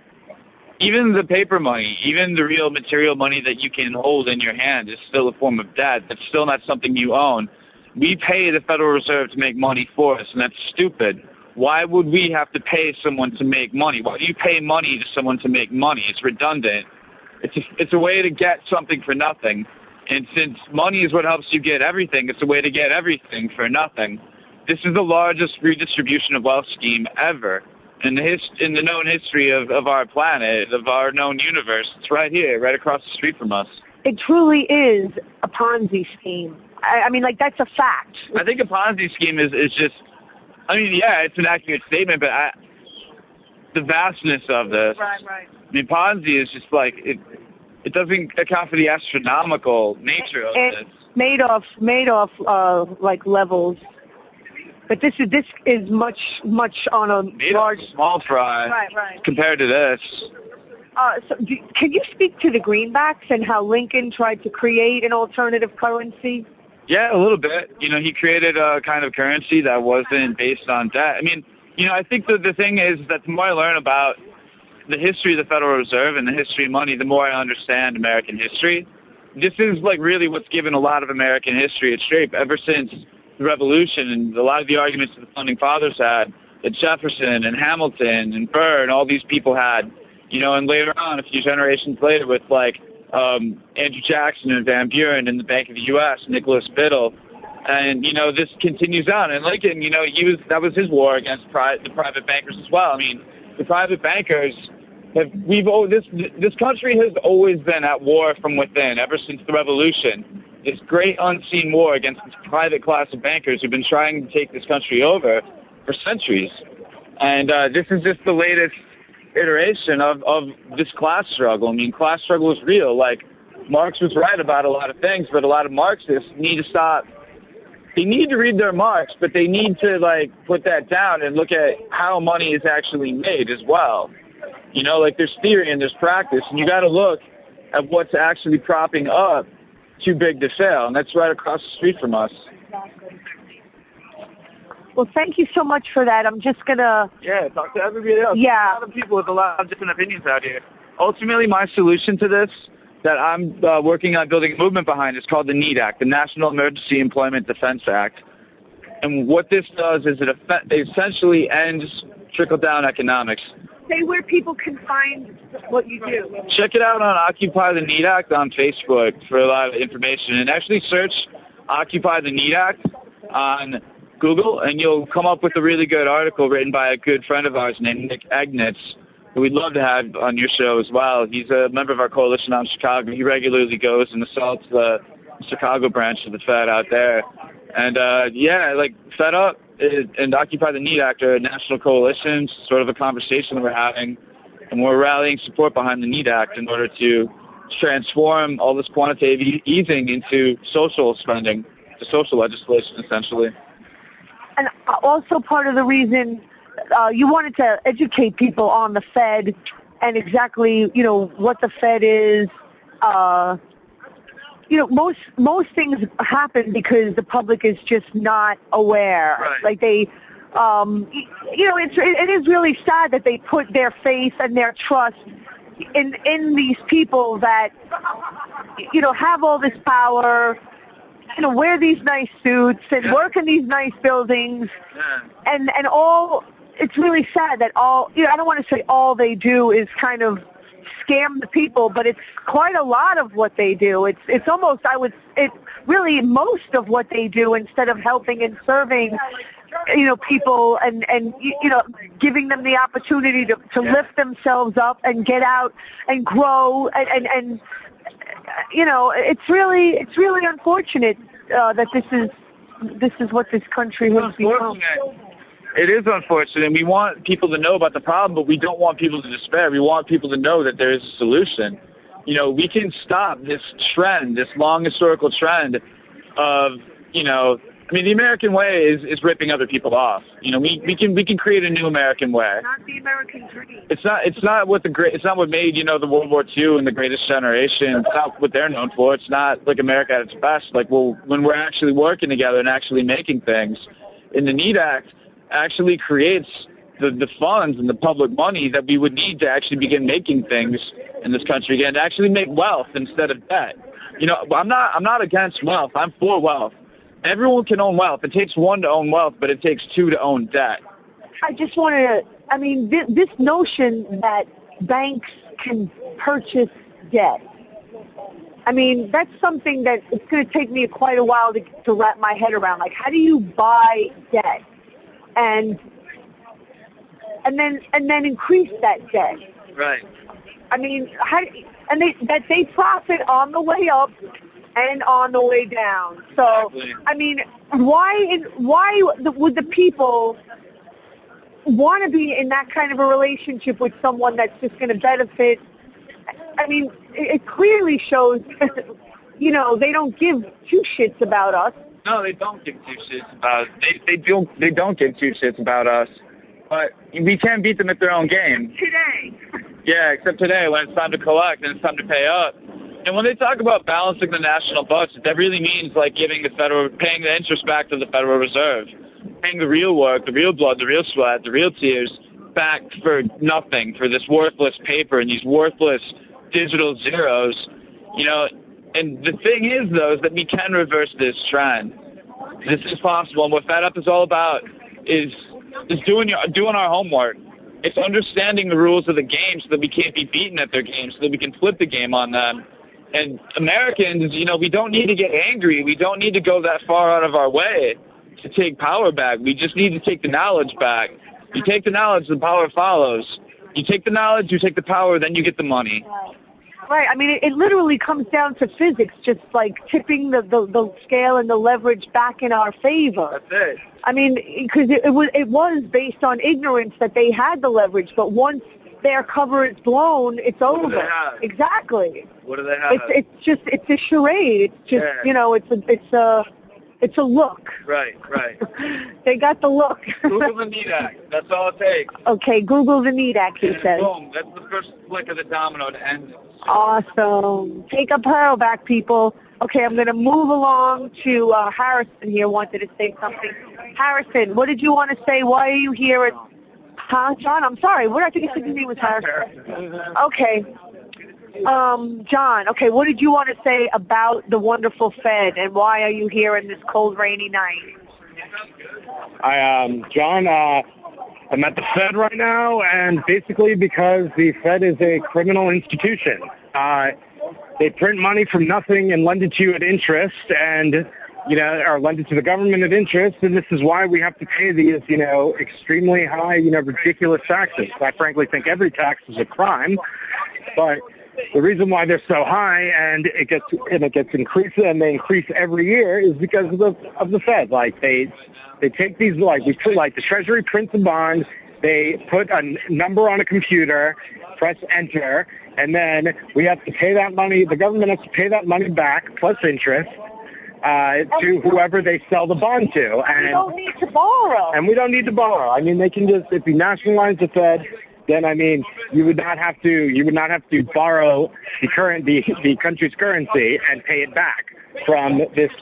Speaker 5: Even the paper money, even the real material money that you can hold in your hand is still a form of debt. That's still not something you own. We pay the Federal Reserve to make money for us, and that's stupid. Why would we have to pay someone to make money? Why do you pay money to someone to make money? It's redundant. It's a way to get something for nothing. And since money is what helps you get everything, it's a way to get everything for nothing. This is the largest redistribution of wealth scheme ever in the known history of our planet, of our known universe. It's right here, right across the street from us.
Speaker 4: It truly is a Ponzi scheme. I mean, like, that's a fact.
Speaker 5: I think a Ponzi scheme is just, I mean, yeah, it's an accurate statement, but the vastness of this.
Speaker 4: Right.
Speaker 5: I mean, Ponzi is just like, it doesn't account for the astronomical nature of this.
Speaker 4: Madoff, like, levels. But this is much on a large,
Speaker 5: small fry.
Speaker 4: Right.
Speaker 5: Compared to this.
Speaker 4: Can you speak to the greenbacks and how Lincoln tried to create an alternative currency?
Speaker 5: Yeah, a little bit. He created a kind of currency that wasn't based on debt. I mean, I think the thing is that the more I learn about the history of the Federal Reserve and the history of money, the more I understand American history. This is like really what's given a lot of American history its shape ever since the Revolution, and a lot of the arguments that the Founding Fathers had, that Jefferson and Hamilton and Burr and all these people had, and later on, a few generations later, with like Andrew Jackson and Van Buren and the Bank of the U.S., Nicholas Biddle, and this continues on. And Lincoln, that was his war against the private bankers as well. I mean, the private bankers this country has always been at war from within ever since the Revolution. This great unseen war against this private class of bankers who've been trying to take this country over for centuries. And this is just the latest iteration of this class struggle. I mean, class struggle is real. Like, Marx was right about a lot of things, but a lot of Marxists need to stop. They need to read their Marx, but they need to, like, put that down and look at how money is actually made as well. Like, there's theory and there's practice, and you got to look at what's actually propping up too big to fail, and that's right across the street from us.
Speaker 4: Exactly. Well, thank you so much for that. I'm just going to...
Speaker 5: Yeah, talk to everybody else.
Speaker 4: Yeah.
Speaker 5: A lot of people with a lot of different opinions out here. Ultimately, my solution to this that I'm working on building a movement behind is called the NEAT Act, the National Emergency Employment Defense Act. And what this does is it essentially ends trickle-down economics.
Speaker 4: Say where people can find what you do.
Speaker 5: Check it out on Occupy the NEAT Act on Facebook for a lot of information. And actually search Occupy the NEAT Act on Google, and you'll come up with a really good article written by a good friend of ours named Nick Egnitz, who we'd love to have on your show as well. He's a member of our coalition out in Chicago. He regularly goes and assaults the Chicago branch of the Fed out there. And, Fed Up and Occupy the NEAT Act are a national coalition, sort of a conversation that we're having, and we're rallying support behind the NEAT Act in order to transform all this quantitative easing into social spending, to social legislation, essentially.
Speaker 4: And also part of the reason you wanted to educate people on the Fed and exactly, what the Fed is. Most things happen because the public is just not aware.
Speaker 5: Right.
Speaker 4: Like they, it is really sad that they put their faith and their trust in these people that, have all this power, wear these nice suits and work in these nice buildings, and all it's really sad that I don't want to say all they do is kind of scam the people, but it's quite a lot of what they do. It's almost, really most of what they do, instead of helping and serving, people and giving them the opportunity to lift themselves up and get out and grow and it's really unfortunate that this is what this country has become.
Speaker 5: It is unfortunate. We want people to know about the problem, but we don't want people to despair. We want people to know that there is a solution. We can stop this trend, this long historical trend of, the American way is ripping other people off. We can create a new American way.
Speaker 4: Not the American dream.
Speaker 5: It's not what made, the World War II and the Greatest Generation. It's not what they're known for. It's not like America at its best. When we're actually working together and actually making things, and the NEED Act actually creates the funds and the public money that we would need to actually begin making things in this country again, to actually make wealth instead of debt. I'm not against wealth. I'm for wealth. Everyone can own wealth. It takes one to own wealth, but it takes two to own debt.
Speaker 4: I just wanted to, this notion that banks can purchase debt, that's something that it's going to take me quite a while to wrap my head around. Like, how do you buy debt and then increase that debt?
Speaker 5: Right.
Speaker 4: They profit on the way up and on the way down. So,
Speaker 5: Exactly.
Speaker 4: Why would the people want to be in that kind of a relationship with someone that's just going to benefit? It clearly shows, they don't give two shits about us.
Speaker 5: No, they don't give two shits about us. They don't give two shits about us. But we can't beat them at their own game.
Speaker 4: Today.
Speaker 5: Yeah, except today when it's time to collect and it's time to pay up. And when they talk about balancing the national budget, that really means paying the interest back to the Federal Reserve, paying the real work, the real blood, the real sweat, the real tears back for nothing, for this worthless paper and these worthless digital zeros. And the thing is, though, is that we can reverse this trend. This is possible, and what Fed Up is all about is doing our homework. It's understanding the rules of the game so that we can't be beaten at their game, so that we can flip the game on them. And Americans, we don't need to get angry. We don't need to go that far out of our way to take power back. We just need to take the knowledge back. You take the knowledge, the power follows. You take the knowledge, you take the power, then you get the money.
Speaker 4: Right. It literally comes down to physics, just like tipping the scale and the leverage back in our favor.
Speaker 5: That's it.
Speaker 4: Because it was based on ignorance that they had the leverage, but once their cover is blown, it's over.
Speaker 5: What do they have?
Speaker 4: Exactly.
Speaker 5: What do they have?
Speaker 4: It's a charade. It's just, it's a look.
Speaker 5: Right.
Speaker 4: They got the look.
Speaker 5: Google the NEED Act. That's all it takes.
Speaker 4: Okay, Google the NEED Act, he says.
Speaker 5: Boom. That's the first flick of the domino to end it.
Speaker 4: Awesome. Take a pearl back, people. Okay, I'm going to move along to Harrison here, wanted to say something. Harrison, what did you want to say? Why are you here? John, I'm sorry. I think you said your name was Harrison. Okay. John, okay, what did you want to say about the wonderful Fed, and why are you here in this cold, rainy night?
Speaker 6: John, I'm at the Fed right now, and basically because the Fed is a criminal institution. They print money from nothing and lend it to you at interest, and or lend it to the government at interest, and this is why we have to pay these, extremely high, ridiculous taxes. I frankly think every tax is a crime, but the reason why they're so high and it gets increased, and they increase every year, is because of the Fed. They take these, the Treasury prints a bond, they put a number on a computer, press enter, and then we have to pay that money, the government has to pay that money back plus interest to whoever they sell the bond to. And
Speaker 4: we don't need to borrow.
Speaker 6: And we don't need to borrow. They can just, if you nationalize the Fed, then you would not have to borrow the country's currency and pay it back from this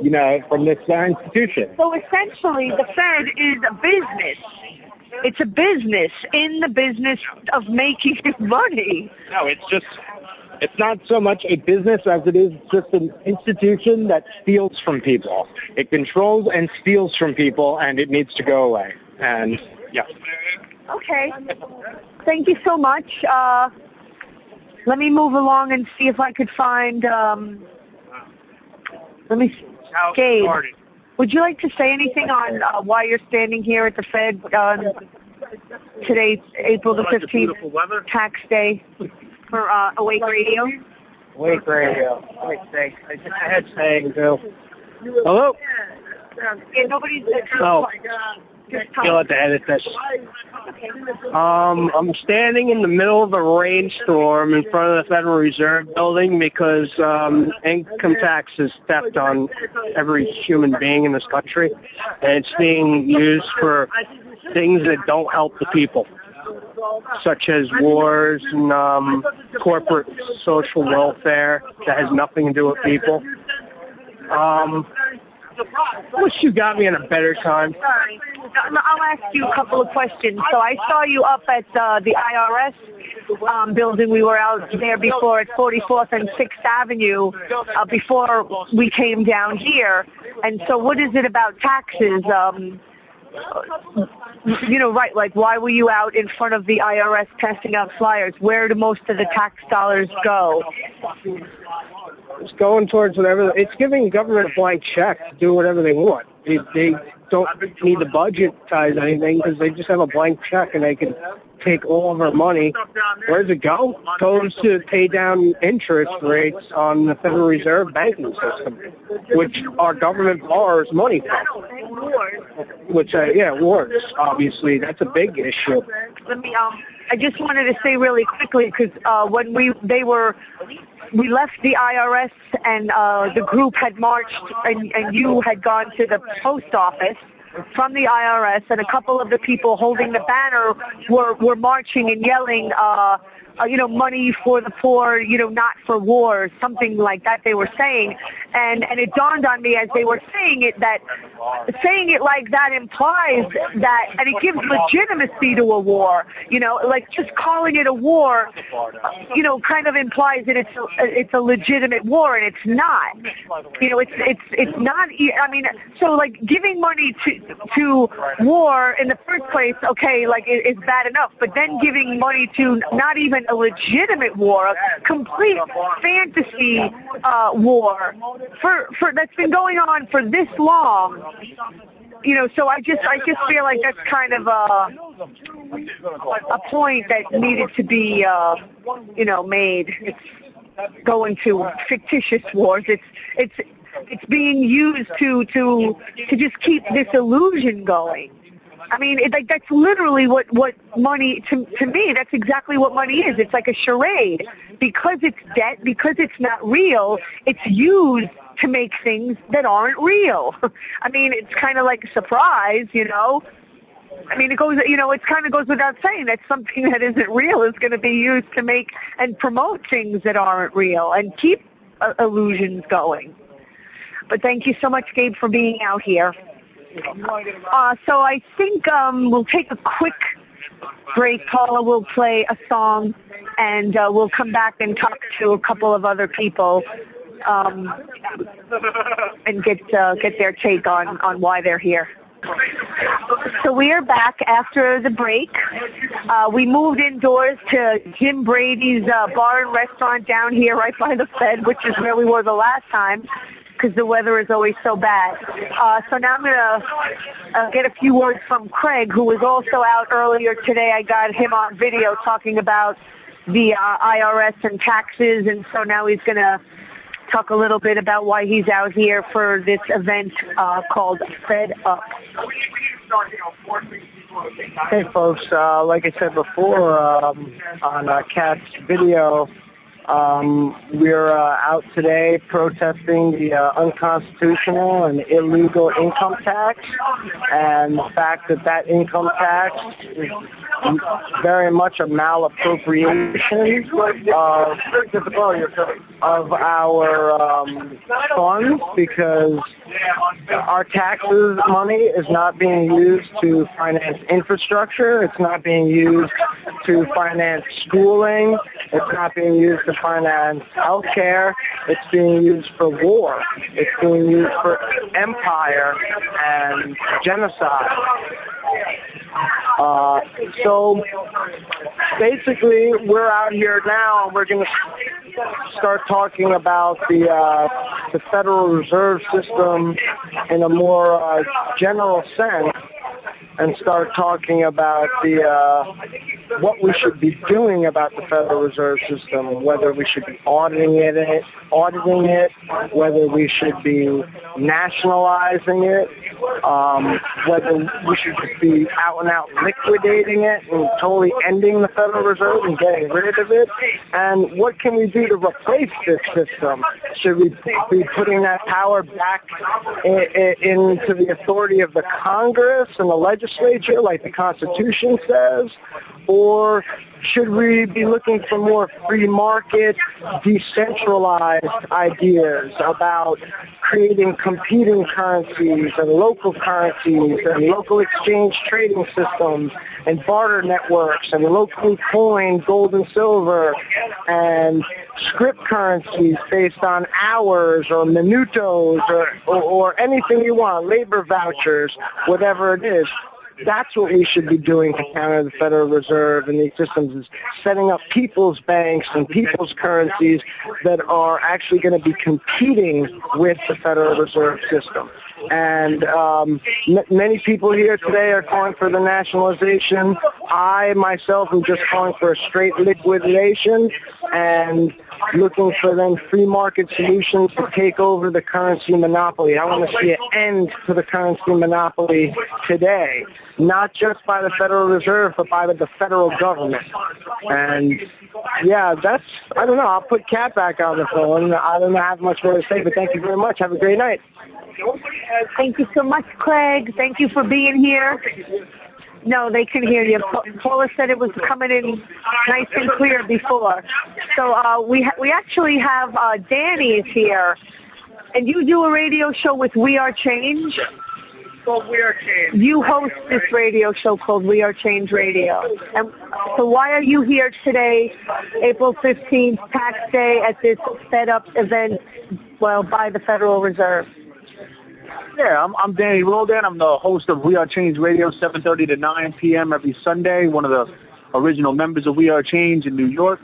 Speaker 6: institution.
Speaker 4: So essentially, the Fed is a business. It's a business in the business of making money.
Speaker 6: No, it's not so much a business as it is just an institution that steals from people. It controls and steals from people, and it needs to go away. And Yeah.
Speaker 4: Okay. Thank you so much. Let me move along and see if I could find, Gabe, would you like to say anything on why you're standing here at the Fed today, April the 15th, tax day for Awake Radio?
Speaker 7: Awake Radio. Let me think. I had saying, Bill. Hello?
Speaker 4: Yeah, nobody's...
Speaker 7: Oh. You'll have to edit this. I'm standing in the middle of a rainstorm in front of the Federal Reserve building because income tax is theft on every human being in this country, and it's being used for things that don't help the people, such as wars and corporate social welfare that has nothing to do with people. I wish you got me in a better time.
Speaker 4: Sorry. I'll ask you a couple of questions. So I saw you up at the IRS building. We were out there before at 44th and 6th Avenue before we came down here. And so what is it about taxes? Right, like why were you out in front of the IRS passing out flyers? Where do most of the tax dollars go?
Speaker 7: It's going towards whatever. It's giving government a blank check to do whatever they want. They don't need to budgetize anything because they just have a blank check and they can take all of our money. Where does it go? It goes to pay down interest rates on the Federal Reserve banking system, which our government borrows money from. Which, wars, obviously. That's a big issue.
Speaker 4: Let me, I just wanted to say really quickly because when we left the IRS and the group had marched and you had gone to the post office from the IRS, and a couple of the people holding the banner were marching and yelling, money for the poor, not for war, something like that they were saying. And it dawned on me as they were saying it that saying it like that implies that, and it gives legitimacy to a war, like just calling it a war, kind of implies that it's a legitimate war, and it's not. It's not, I mean, so like giving money to war in the first place, okay, like is bad enough, but then giving money to not even a legitimate war, a complete fantasy war for that's been going on for this long. So I just feel like that's kind of a point that needed to be made. It's going to fictitious wars. It's being used to just keep this illusion going. I mean, that's literally what money, to me, that's exactly what money is. It's like a charade. Because it's debt, because it's not real, it's used to make things that aren't real. I mean, it's kind of like a surprise, I mean, it goes, it kind of goes without saying that something that isn't real is going to be used to make and promote things that aren't real and keep illusions going. But thank you so much, Gabe, for being out here. So I think we'll take a quick break. Paula will play a song, and we'll come back and talk to a couple of other people and get their take on why they're here. So we are back after the break. We moved indoors to Jim Brady's bar and restaurant down here right by the Fed, which is where we were the last time, because the weather is always so bad. So now I'm going to get a few words from Craig, who was also out earlier today. I got him on video talking about the IRS and taxes, and so now he's going to talk a little bit about why he's out here for this event called Fed Up.
Speaker 7: Hey, folks. Like I said before on Kat's video, we're out today protesting the unconstitutional and illegal income tax, and the fact that income tax is very much a malappropriation of our funds, because our taxes money is not being used to finance infrastructure. It's not being used to finance schooling. It's not being used to finance health care. It's being used for war. It's being used for empire and genocide. So basically, we're out here now, and we're going to start talking about the Federal Reserve System in a more general sense, and start talking about what we should be doing about the Federal Reserve System, whether we should be auditing it, whether we should be nationalizing it, whether we should just be out and out liquidating it and totally ending the Federal Reserve and getting rid of it, and what can we do to replace this system? Should we be putting that power back into the authority of the Congress and the legislature like the Constitution says? Or should we be looking for more free market, decentralized ideas about creating competing currencies and local currencies and local exchange trading systems and barter networks and locally coined gold and silver and script currencies based on hours or minutos or anything you want, labor vouchers, whatever it is? That's what we should be doing to counter the Federal Reserve and these systems, is setting up people's banks and people's currencies that are actually going to be competing with the Federal Reserve System. And many people here today are calling for the nationalization. I, myself, am just calling for a straight liquidation and looking for then free market solutions to take over the currency monopoly. I want to see an end to the currency monopoly today, not just by the Federal Reserve, but by the federal government. And yeah, I don't know. I'll put Kat back on the phone. I don't have much more to say, but thank you very much. Have a great night.
Speaker 4: Thank you so much, Craig. Thank you for being here. No, they can hear you. Paula said it was coming in nice and clear before. So we actually have Danny is here, and you do a radio show with We Are Change.
Speaker 8: Called We Are Change.
Speaker 4: You host this radio show called We Are Change Radio. And so why are you here today, April 15th, tax day, at this set-up event, by the Federal Reserve?
Speaker 8: Yeah, I'm Danny Roldan. I'm the host of We Are Change Radio, 7:30 to 9 p.m. every Sunday. One of the original members of We Are Change in New York.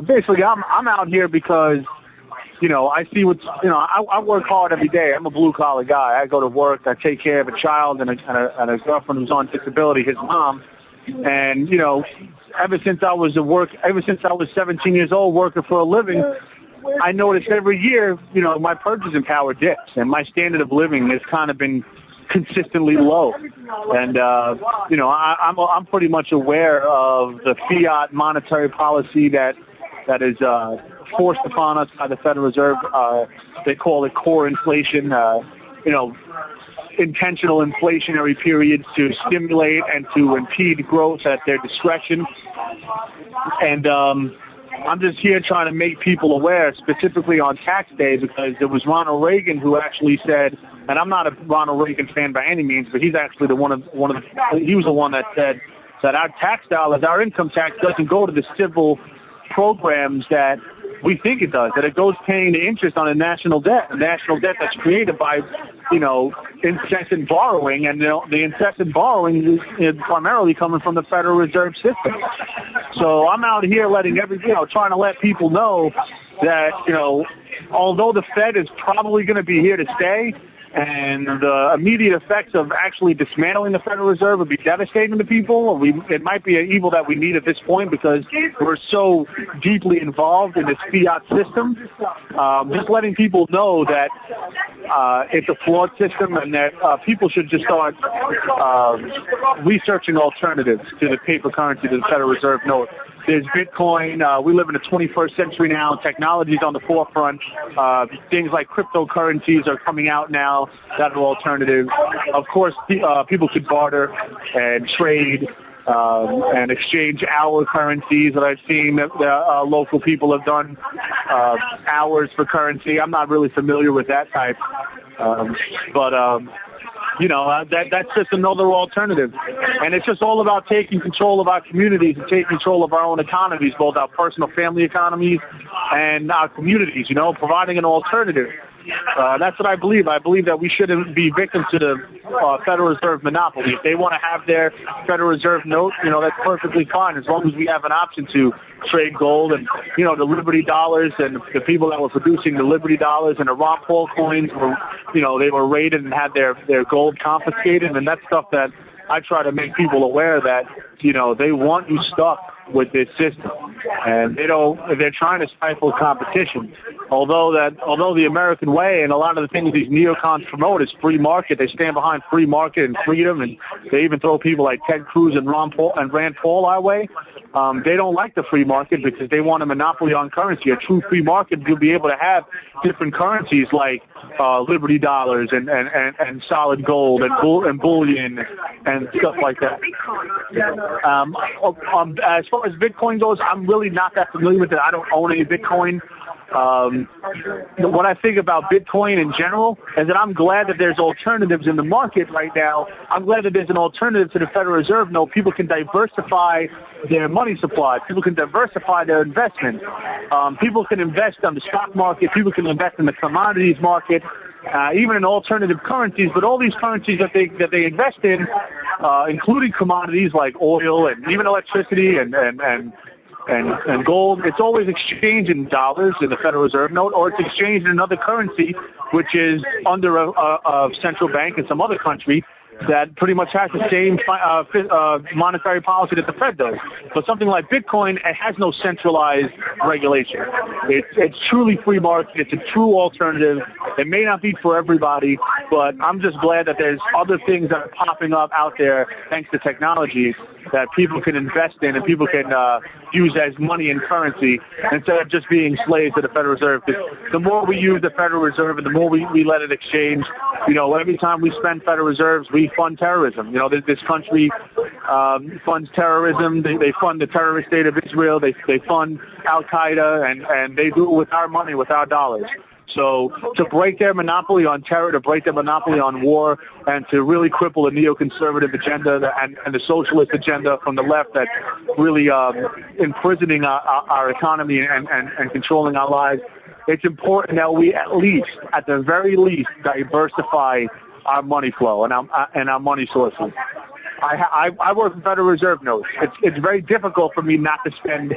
Speaker 8: Basically, I'm out here because, I see I work hard every day. I'm a blue-collar guy. I go to work. I take care of a child and a girlfriend who's on disability, his mom. And, ever since I was 17 years old working for a living, I noticed every year, my purchasing power dips, and my standard of living has kind of been consistently low. And, I'm pretty much aware of the fiat monetary policy that is forced upon us by the Federal Reserve. They call it core inflation, intentional inflationary periods to stimulate and to impede growth at their discretion. And I'm just here trying to make people aware, specifically on tax day, because it was Ronald Reagan who actually said, and I'm not a Ronald Reagan fan by any means, but he's actually he was the one that said that our tax dollars, our income tax, doesn't go to the civil programs that we think it does, that it goes paying the interest on a national debt that's created by, incessant borrowing, and the incessant borrowing is primarily coming from the Federal Reserve System. So I'm out here trying to let people know that, although the Fed is probably going to be here to stay, and the immediate effects of actually dismantling the Federal Reserve would be devastating to people. It might be an evil that we need at this point because we're so deeply involved in this fiat system. Just letting people know that it's a flawed system and that people should just start researching alternatives to the paper currency, to the Federal Reserve note. There's Bitcoin. We live in the 21st century now. Technology's on the forefront. Things like cryptocurrencies are coming out now that are alternatives. Of course, people could barter and trade and exchange our currencies that I've seen that local people have done, hours for currency. I'm not really familiar with that type. That's just another alternative. And it's just all about taking control of our communities and taking control of our own economies, both our personal family economies and our communities, providing an alternative. That's what I believe. I believe that we shouldn't be victims to the Federal Reserve monopoly. If they want to have their Federal Reserve note, that's perfectly fine as long as we have an option to trade gold and, the Liberty dollars and the people that were producing the Liberty dollars and the Ron Paul coins were, they were raided and had their gold confiscated, and that's stuff that I try to make people aware that, they want you stuck with this system, and they're trying to stifle competition. Although the American way and a lot of the things these neocons promote is free market, they stand behind free market and freedom, and they even throw people like Ted Cruz and Rand Paul our way. They don't like the free market because they want a monopoly on currency. A true free market, you'll be able to have different currencies like Liberty dollars and solid gold and bullion and stuff like that. As far as Bitcoin goes, I'm really not that familiar with it. I don't own any Bitcoin. What I think about Bitcoin in general is that I'm glad that there's alternatives in the market right now. I'm glad that there's an alternative to the Federal Reserve note. People can diversify their money supply. People can diversify their investments. People can invest on the stock market. People can invest in the commodities market, even in alternative currencies. But all these currencies that they invest in, including commodities like oil and even electricity and gold, it's always exchanged in dollars in the Federal Reserve note, or it's exchanged in another currency, which is under a central bank in some other country that pretty much has the same monetary policy that the Fed does. But something like Bitcoin, it has no centralized regulation. It's truly free market. It's a true alternative. It may not be for everybody, but I'm just glad that there's other things that are popping up out there thanks to technology that people can invest in and people can use as money and currency instead of just being slaves to the Federal Reserve. Because the more we use the Federal Reserve and the more we let it exchange, every time we spend Federal Reserves, we fund terrorism. This country funds terrorism. They fund the terrorist state of Israel. They fund Al-Qaeda, and they do it with our money, with our dollars. So to break their monopoly on terror, to break their monopoly on war, and to really cripple the neoconservative agenda and the socialist agenda from the left that's really imprisoning our economy and controlling our lives, it's important that we at the very least, diversify our money flow and our money sources. I work with Federal Reserve notes. It's very difficult for me not to spend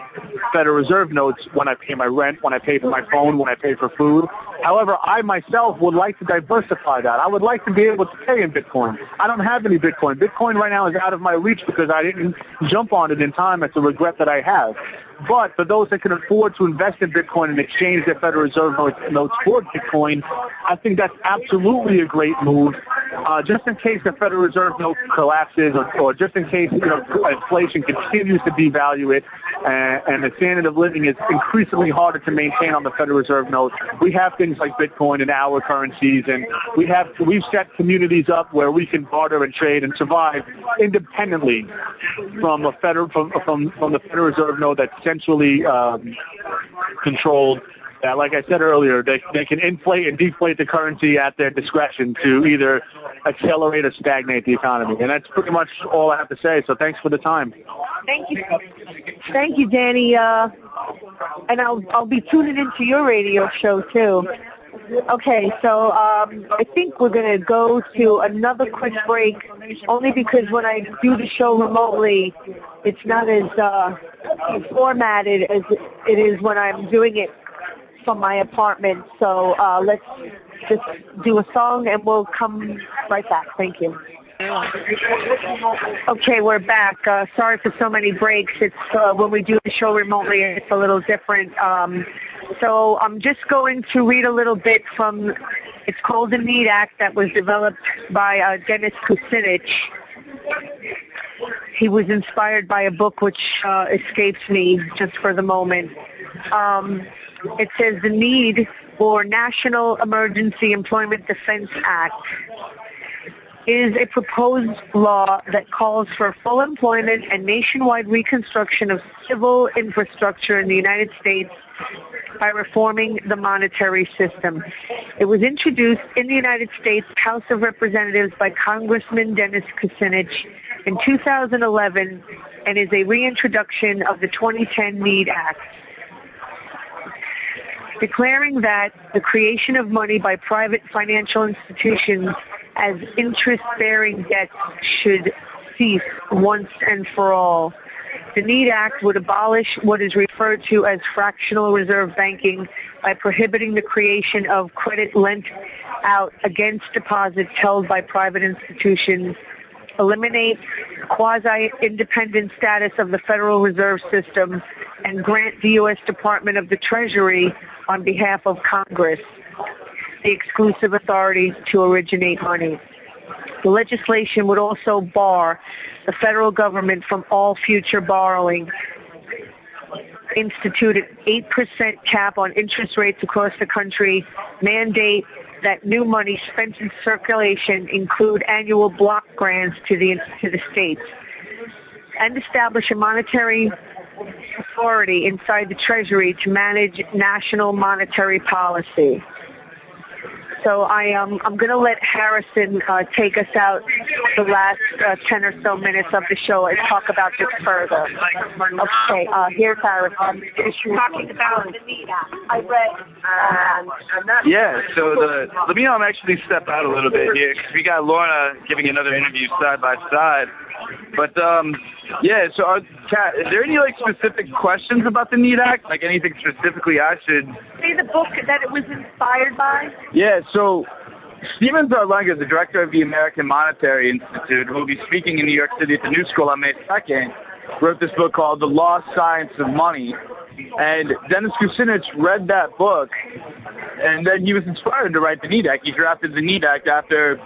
Speaker 8: Federal Reserve notes when I pay my rent, when I pay for my phone, when I pay for food. However, I myself would like to diversify that. I would like to be able to pay in Bitcoin. I don't have any Bitcoin. Bitcoin right now is out of my reach because I didn't jump on it in time. It's a regret that I have. But for those that can afford to invest in Bitcoin and exchange their Federal Reserve notes for Bitcoin, I think that's absolutely a great move. Just in case the Federal Reserve note collapses, or just in case inflation continues to devalue it, and the standard of living is increasingly harder to maintain on the Federal Reserve note, we have things like Bitcoin and our currencies, and we've set communities up where we can barter and trade and survive independently from the Federal Reserve note that's centrally controlled. Like I said earlier, they can inflate and deflate the currency at their discretion to either accelerate or stagnate the economy. And that's pretty much all I have to say. So thanks for the time.
Speaker 4: Thank you, Danny. And I'll be tuning into your radio show too. Okay, so I think we're going to go to another quick break, only because when I do the show remotely, it's not as formatted as it is when I'm doing it from my apartment. So let's just do a song and we'll come right back. Thank you. Okay, we're back. Sorry for so many breaks. It's when we do the show remotely, it's a little different. So I'm just going to read a little bit from, it's called the NEED Act, that was developed by Dennis Kucinich. He was inspired by a book which escapes me just for the moment. It says the NEED, or National Emergency Employment Defense Act, is a proposed law that calls for full employment and nationwide reconstruction of civil infrastructure in the United States by reforming the monetary system. It was introduced in the United States House of Representatives by Congressman Dennis Kucinich in 2011 and is a reintroduction of the 2010 NEED Act, declaring that the creation of money by private financial institutions as interest-bearing debts should cease once and for all. The NEED Act would abolish what is referred to as fractional reserve banking by prohibiting the creation of credit lent out against deposits held by private institutions, eliminate quasi-independent status of the Federal Reserve System, and grant the U.S. Department of the Treasury, on behalf of Congress, the exclusive authority to originate money. The legislation would also bar the federal government from all future borrowing, institute an 8% cap on interest rates across the country, mandate that new money spent in circulation include annual block grants to the states, and establish a monetary authority inside the Treasury to manage national monetary policy. So I'm going to let Harrison take us out the last 10 or so minutes of the show and talk about this further. Okay, here's Harrison. Talking about the NEED Act. I read.
Speaker 5: Yeah, so let me actually step out a little bit here, because we got Lorna giving another interview side by side. But, yeah, so Kat, is there any, specific questions about the NEED Act? Like anything specifically I should...
Speaker 4: Say the book that it was inspired by?
Speaker 5: Yeah, so Steven Zarlenga, the director of the American Monetary Institute, who will be speaking in New York City at the New School on May 2nd, wrote this book called The Lost Science of Money. And Dennis Kucinich read that book, and then he was inspired to write the NEED Act. He drafted the NEED Act after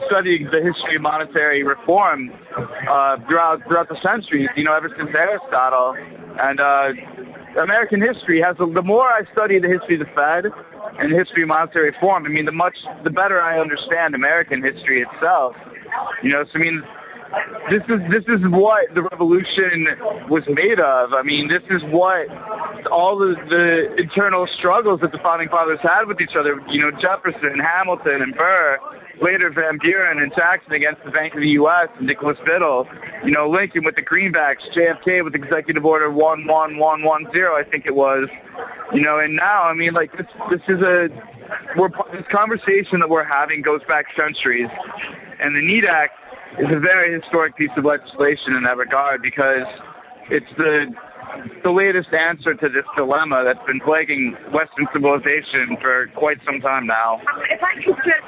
Speaker 5: studying the history of monetary reform throughout the centuries, ever since Aristotle. And American history has, the more I study the history of the Fed and the history of monetary reform, the better I understand American history itself. This is what the revolution was made of. This is what all the internal struggles that the founding fathers had with each other. Jefferson, Hamilton, and Burr. Later, Van Buren and Jackson against the Bank of the U.S. and Nicholas Biddle. Lincoln with the greenbacks, JFK with Executive Order 11110, I think it was. And now, this conversation that we're having goes back centuries. And the NEED Act is a very historic piece of legislation in that regard, because it's the latest answer to this dilemma that's been plaguing Western civilization for quite some time now.
Speaker 4: If I could just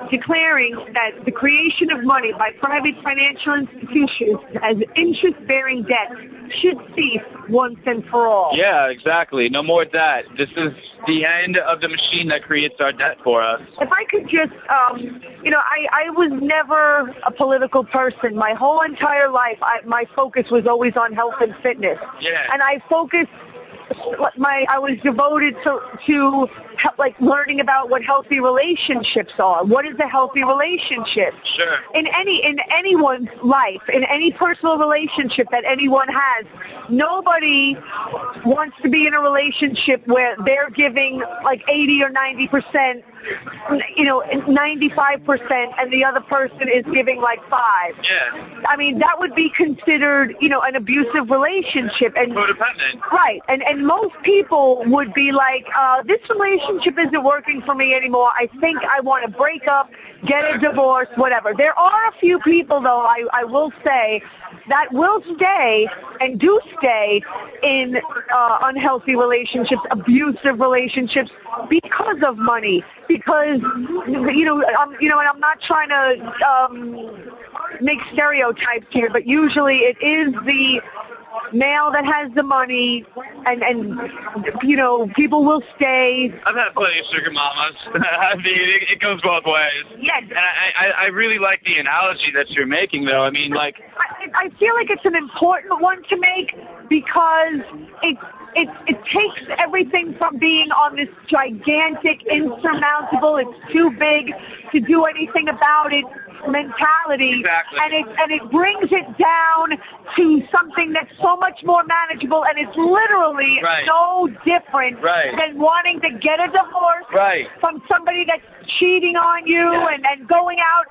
Speaker 4: declaring that the creation of money by private financial institutions as interest-bearing debt should cease once and for all.
Speaker 5: Yeah, exactly. No more debt. This is the end of the machine that creates our debt for us.
Speaker 4: If I could just, I was never a political person. My whole entire life, my focus was always on health and fitness.
Speaker 5: Yeah.
Speaker 4: And I was devoted to learning about what healthy relationships are. What is a healthy relationship?
Speaker 5: Sure.
Speaker 4: In anyone's life, in any personal relationship that anyone has, nobody wants to be in a relationship where they're giving 80 or 90%, 95%, and the other person is giving 5.
Speaker 5: Yeah.
Speaker 4: That would be considered, an abusive relationship. And
Speaker 5: codependent.
Speaker 4: Right. And most people would be like, this relationship isn't working for me anymore. I think I want to break up, get a divorce, whatever. There are a few people, though, I will say, that will stay and do stay in unhealthy relationships, abusive relationships, because of money. Because, and I'm not trying to make stereotypes here, but usually it is the male that has the money, and people will stay.
Speaker 5: I've had plenty of sugar mamas. It goes both ways.
Speaker 4: Yes.
Speaker 5: And I really like the analogy that you're making, though.
Speaker 4: I feel like it's an important one to make, because it takes everything from being on this gigantic, insurmountable, it's too big to do anything about it mentality,
Speaker 5: exactly.
Speaker 4: and it brings it down to something that's so much more manageable, and it's literally
Speaker 5: right.
Speaker 4: no different
Speaker 5: right.
Speaker 4: than wanting to get a divorce
Speaker 5: right.
Speaker 4: from somebody that's cheating on you and going out.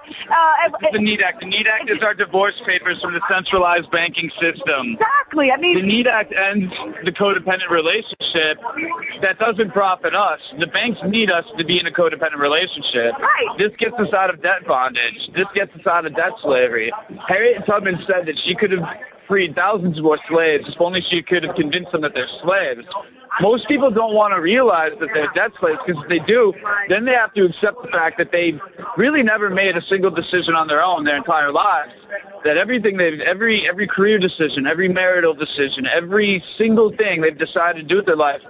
Speaker 5: The NEAT Act. The NEAT Act is our divorce papers from the centralized banking system.
Speaker 4: Exactly. I mean,
Speaker 5: the NEAT Act ends the codependent relationship that doesn't profit us. The banks need us to be in a codependent relationship.
Speaker 4: Right.
Speaker 5: This gets us out of debt bondage. This gets us out of debt slavery. Harriet Tubman said that she could have freed thousands more slaves if only she could have convinced them that they're slaves. Most people don't want to realize that they're debt slaves, because if they do, then they have to accept the fact that they've really never made a single decision on their own their entire lives. That everything every career decision, every marital decision, every single thing they've decided to do with their life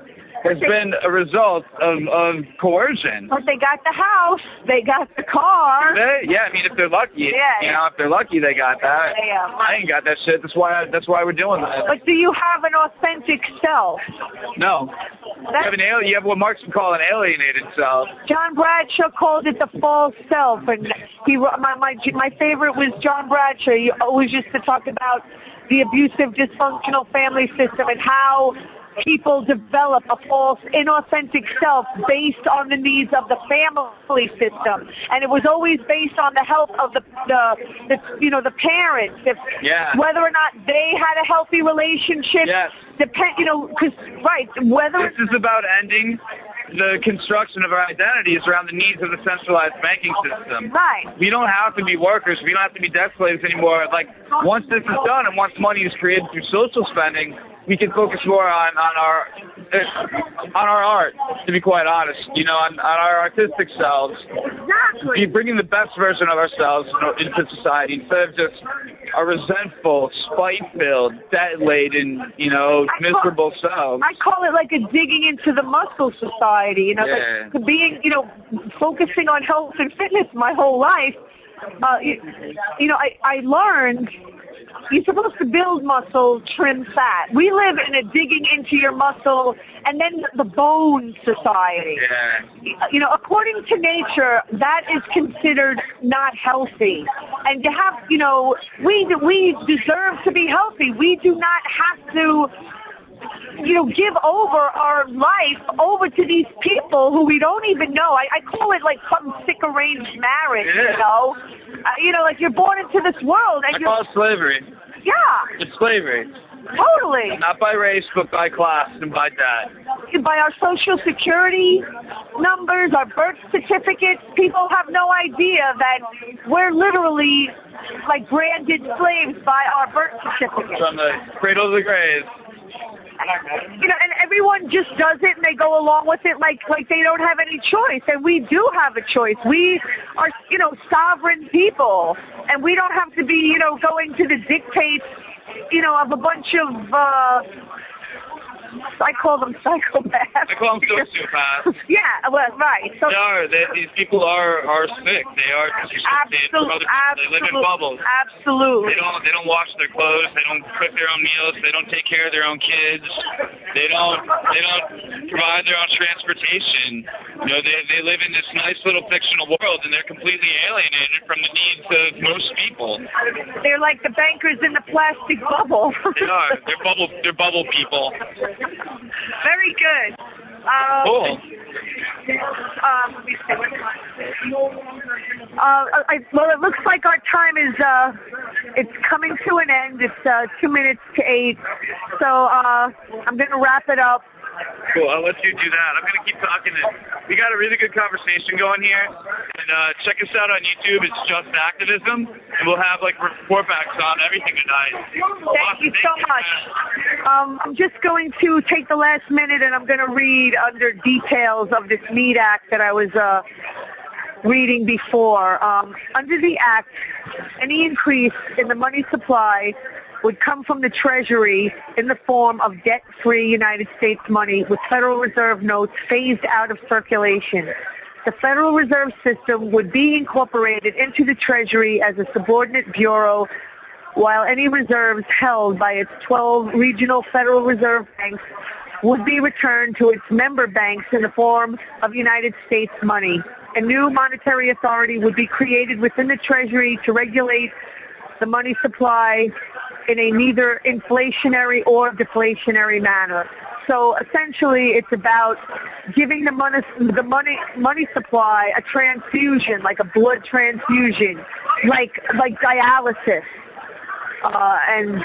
Speaker 5: has been a result of coercion.
Speaker 4: But they got the house, they got the car.
Speaker 5: Yeah, I mean, if they're lucky, if they're lucky, they got that.
Speaker 4: Yeah.
Speaker 5: I ain't got that shit. That's why we're doing that.
Speaker 4: But do you have an authentic self?
Speaker 5: No. You have what Marx would call an alienated self.
Speaker 4: John Bradshaw called it the false self, and my favorite was John Bradshaw. He always used to talk about the abusive, dysfunctional family system and how people develop a false, inauthentic self based on the needs of the family system, and it was always based on the health of the parents, whether or not they had a healthy relationship.
Speaker 5: Yes.
Speaker 4: Whether
Speaker 5: this is about ending the construction of our identities around the needs of the centralized banking system.
Speaker 4: Right.
Speaker 5: We don't have to be workers. We don't have to be debt slaves anymore. Like, once this is done and once money is created through social spending, we can focus more on our art, to be quite honest, on our artistic selves.
Speaker 4: Exactly.
Speaker 5: Bringing the best version of ourselves into society instead of just a resentful, spite-filled, debt-laden, miserable self.
Speaker 4: I call it like a digging into the muscle society, like being, focusing on health and fitness my whole life. I learned you're supposed to build muscle, trim fat. We live in a digging into your muscle and then the bone society.
Speaker 5: Yeah.
Speaker 4: According to nature, that is considered not healthy. And to have, we deserve to be healthy. We do not have to, give over our life over to these people who we don't even know. I call it like some sick arranged marriage, like you're born into this world. And
Speaker 5: I call it slavery.
Speaker 4: Yeah.
Speaker 5: It's slavery.
Speaker 4: Totally.
Speaker 5: Not by race, but by class and by debt.
Speaker 4: By our social security numbers, our birth certificates. People have no idea that we're literally like branded slaves by our birth certificates.
Speaker 5: From the cradle to the grave.
Speaker 4: And everyone just does it and they go along with it like they don't have any choice. And we do have a choice. We are, sovereign people. And we don't have to be, going to the dictates, of a bunch of, I call them psychopaths.
Speaker 5: I call them sociopaths.
Speaker 4: Yeah, well, right. So,
Speaker 5: these people are sick. They are
Speaker 4: absolutely.
Speaker 5: They live in bubbles.
Speaker 4: Absolutely.
Speaker 5: They don't wash their clothes. They don't cook their own meals. They don't take care of their own kids. They don't provide their own transportation. They live in this nice little fictional world, and they're completely alienated from the needs of most people.
Speaker 4: They're like the bankers in the plastic bubble.
Speaker 5: They are. They're bubble people.
Speaker 4: Very good.
Speaker 5: Cool.
Speaker 4: Let me see. Well, it looks like our time is it's coming to an end. It's 2 minutes to 8. So I'm going to wrap it up.
Speaker 5: Cool. I'll let you do that. I'm going to keep talking. We got a really good conversation going here. And check us out on YouTube. It's Just Activism. And we'll have report backs on everything tonight.
Speaker 4: Thank you so much. I'm just going to take the last minute and I'm going to read under details of this NEAT Act that I was reading before. Under the Act, any increase in the money supply would come from the Treasury in the form of debt-free United States money with Federal Reserve notes phased out of circulation. The Federal Reserve System would be incorporated into the Treasury as a subordinate bureau, while any reserves held by its 12 regional Federal Reserve banks would be returned to its member banks in the form of United States money. A new monetary authority would be created within the Treasury to regulate the money supply in a neither inflationary or deflationary manner. So essentially, it's about giving the money supply a transfusion, like a blood transfusion, like dialysis. And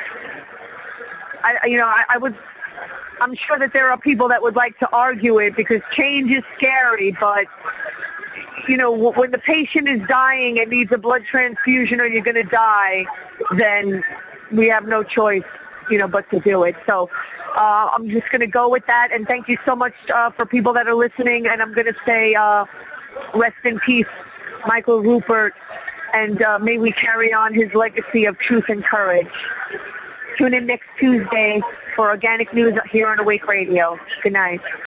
Speaker 4: I'm sure that there are people that would like to argue it because change is scary, but when the patient is dying and needs a blood transfusion or you're going to die, then we have no choice, but to do it. So I'm just going to go with that, and thank you so much for people that are listening, and I'm going to say rest in peace, Michael Ruppert, and may we carry on his legacy of truth and courage. Tune in next Tuesday for Organic News here on Awake Radio. Good night.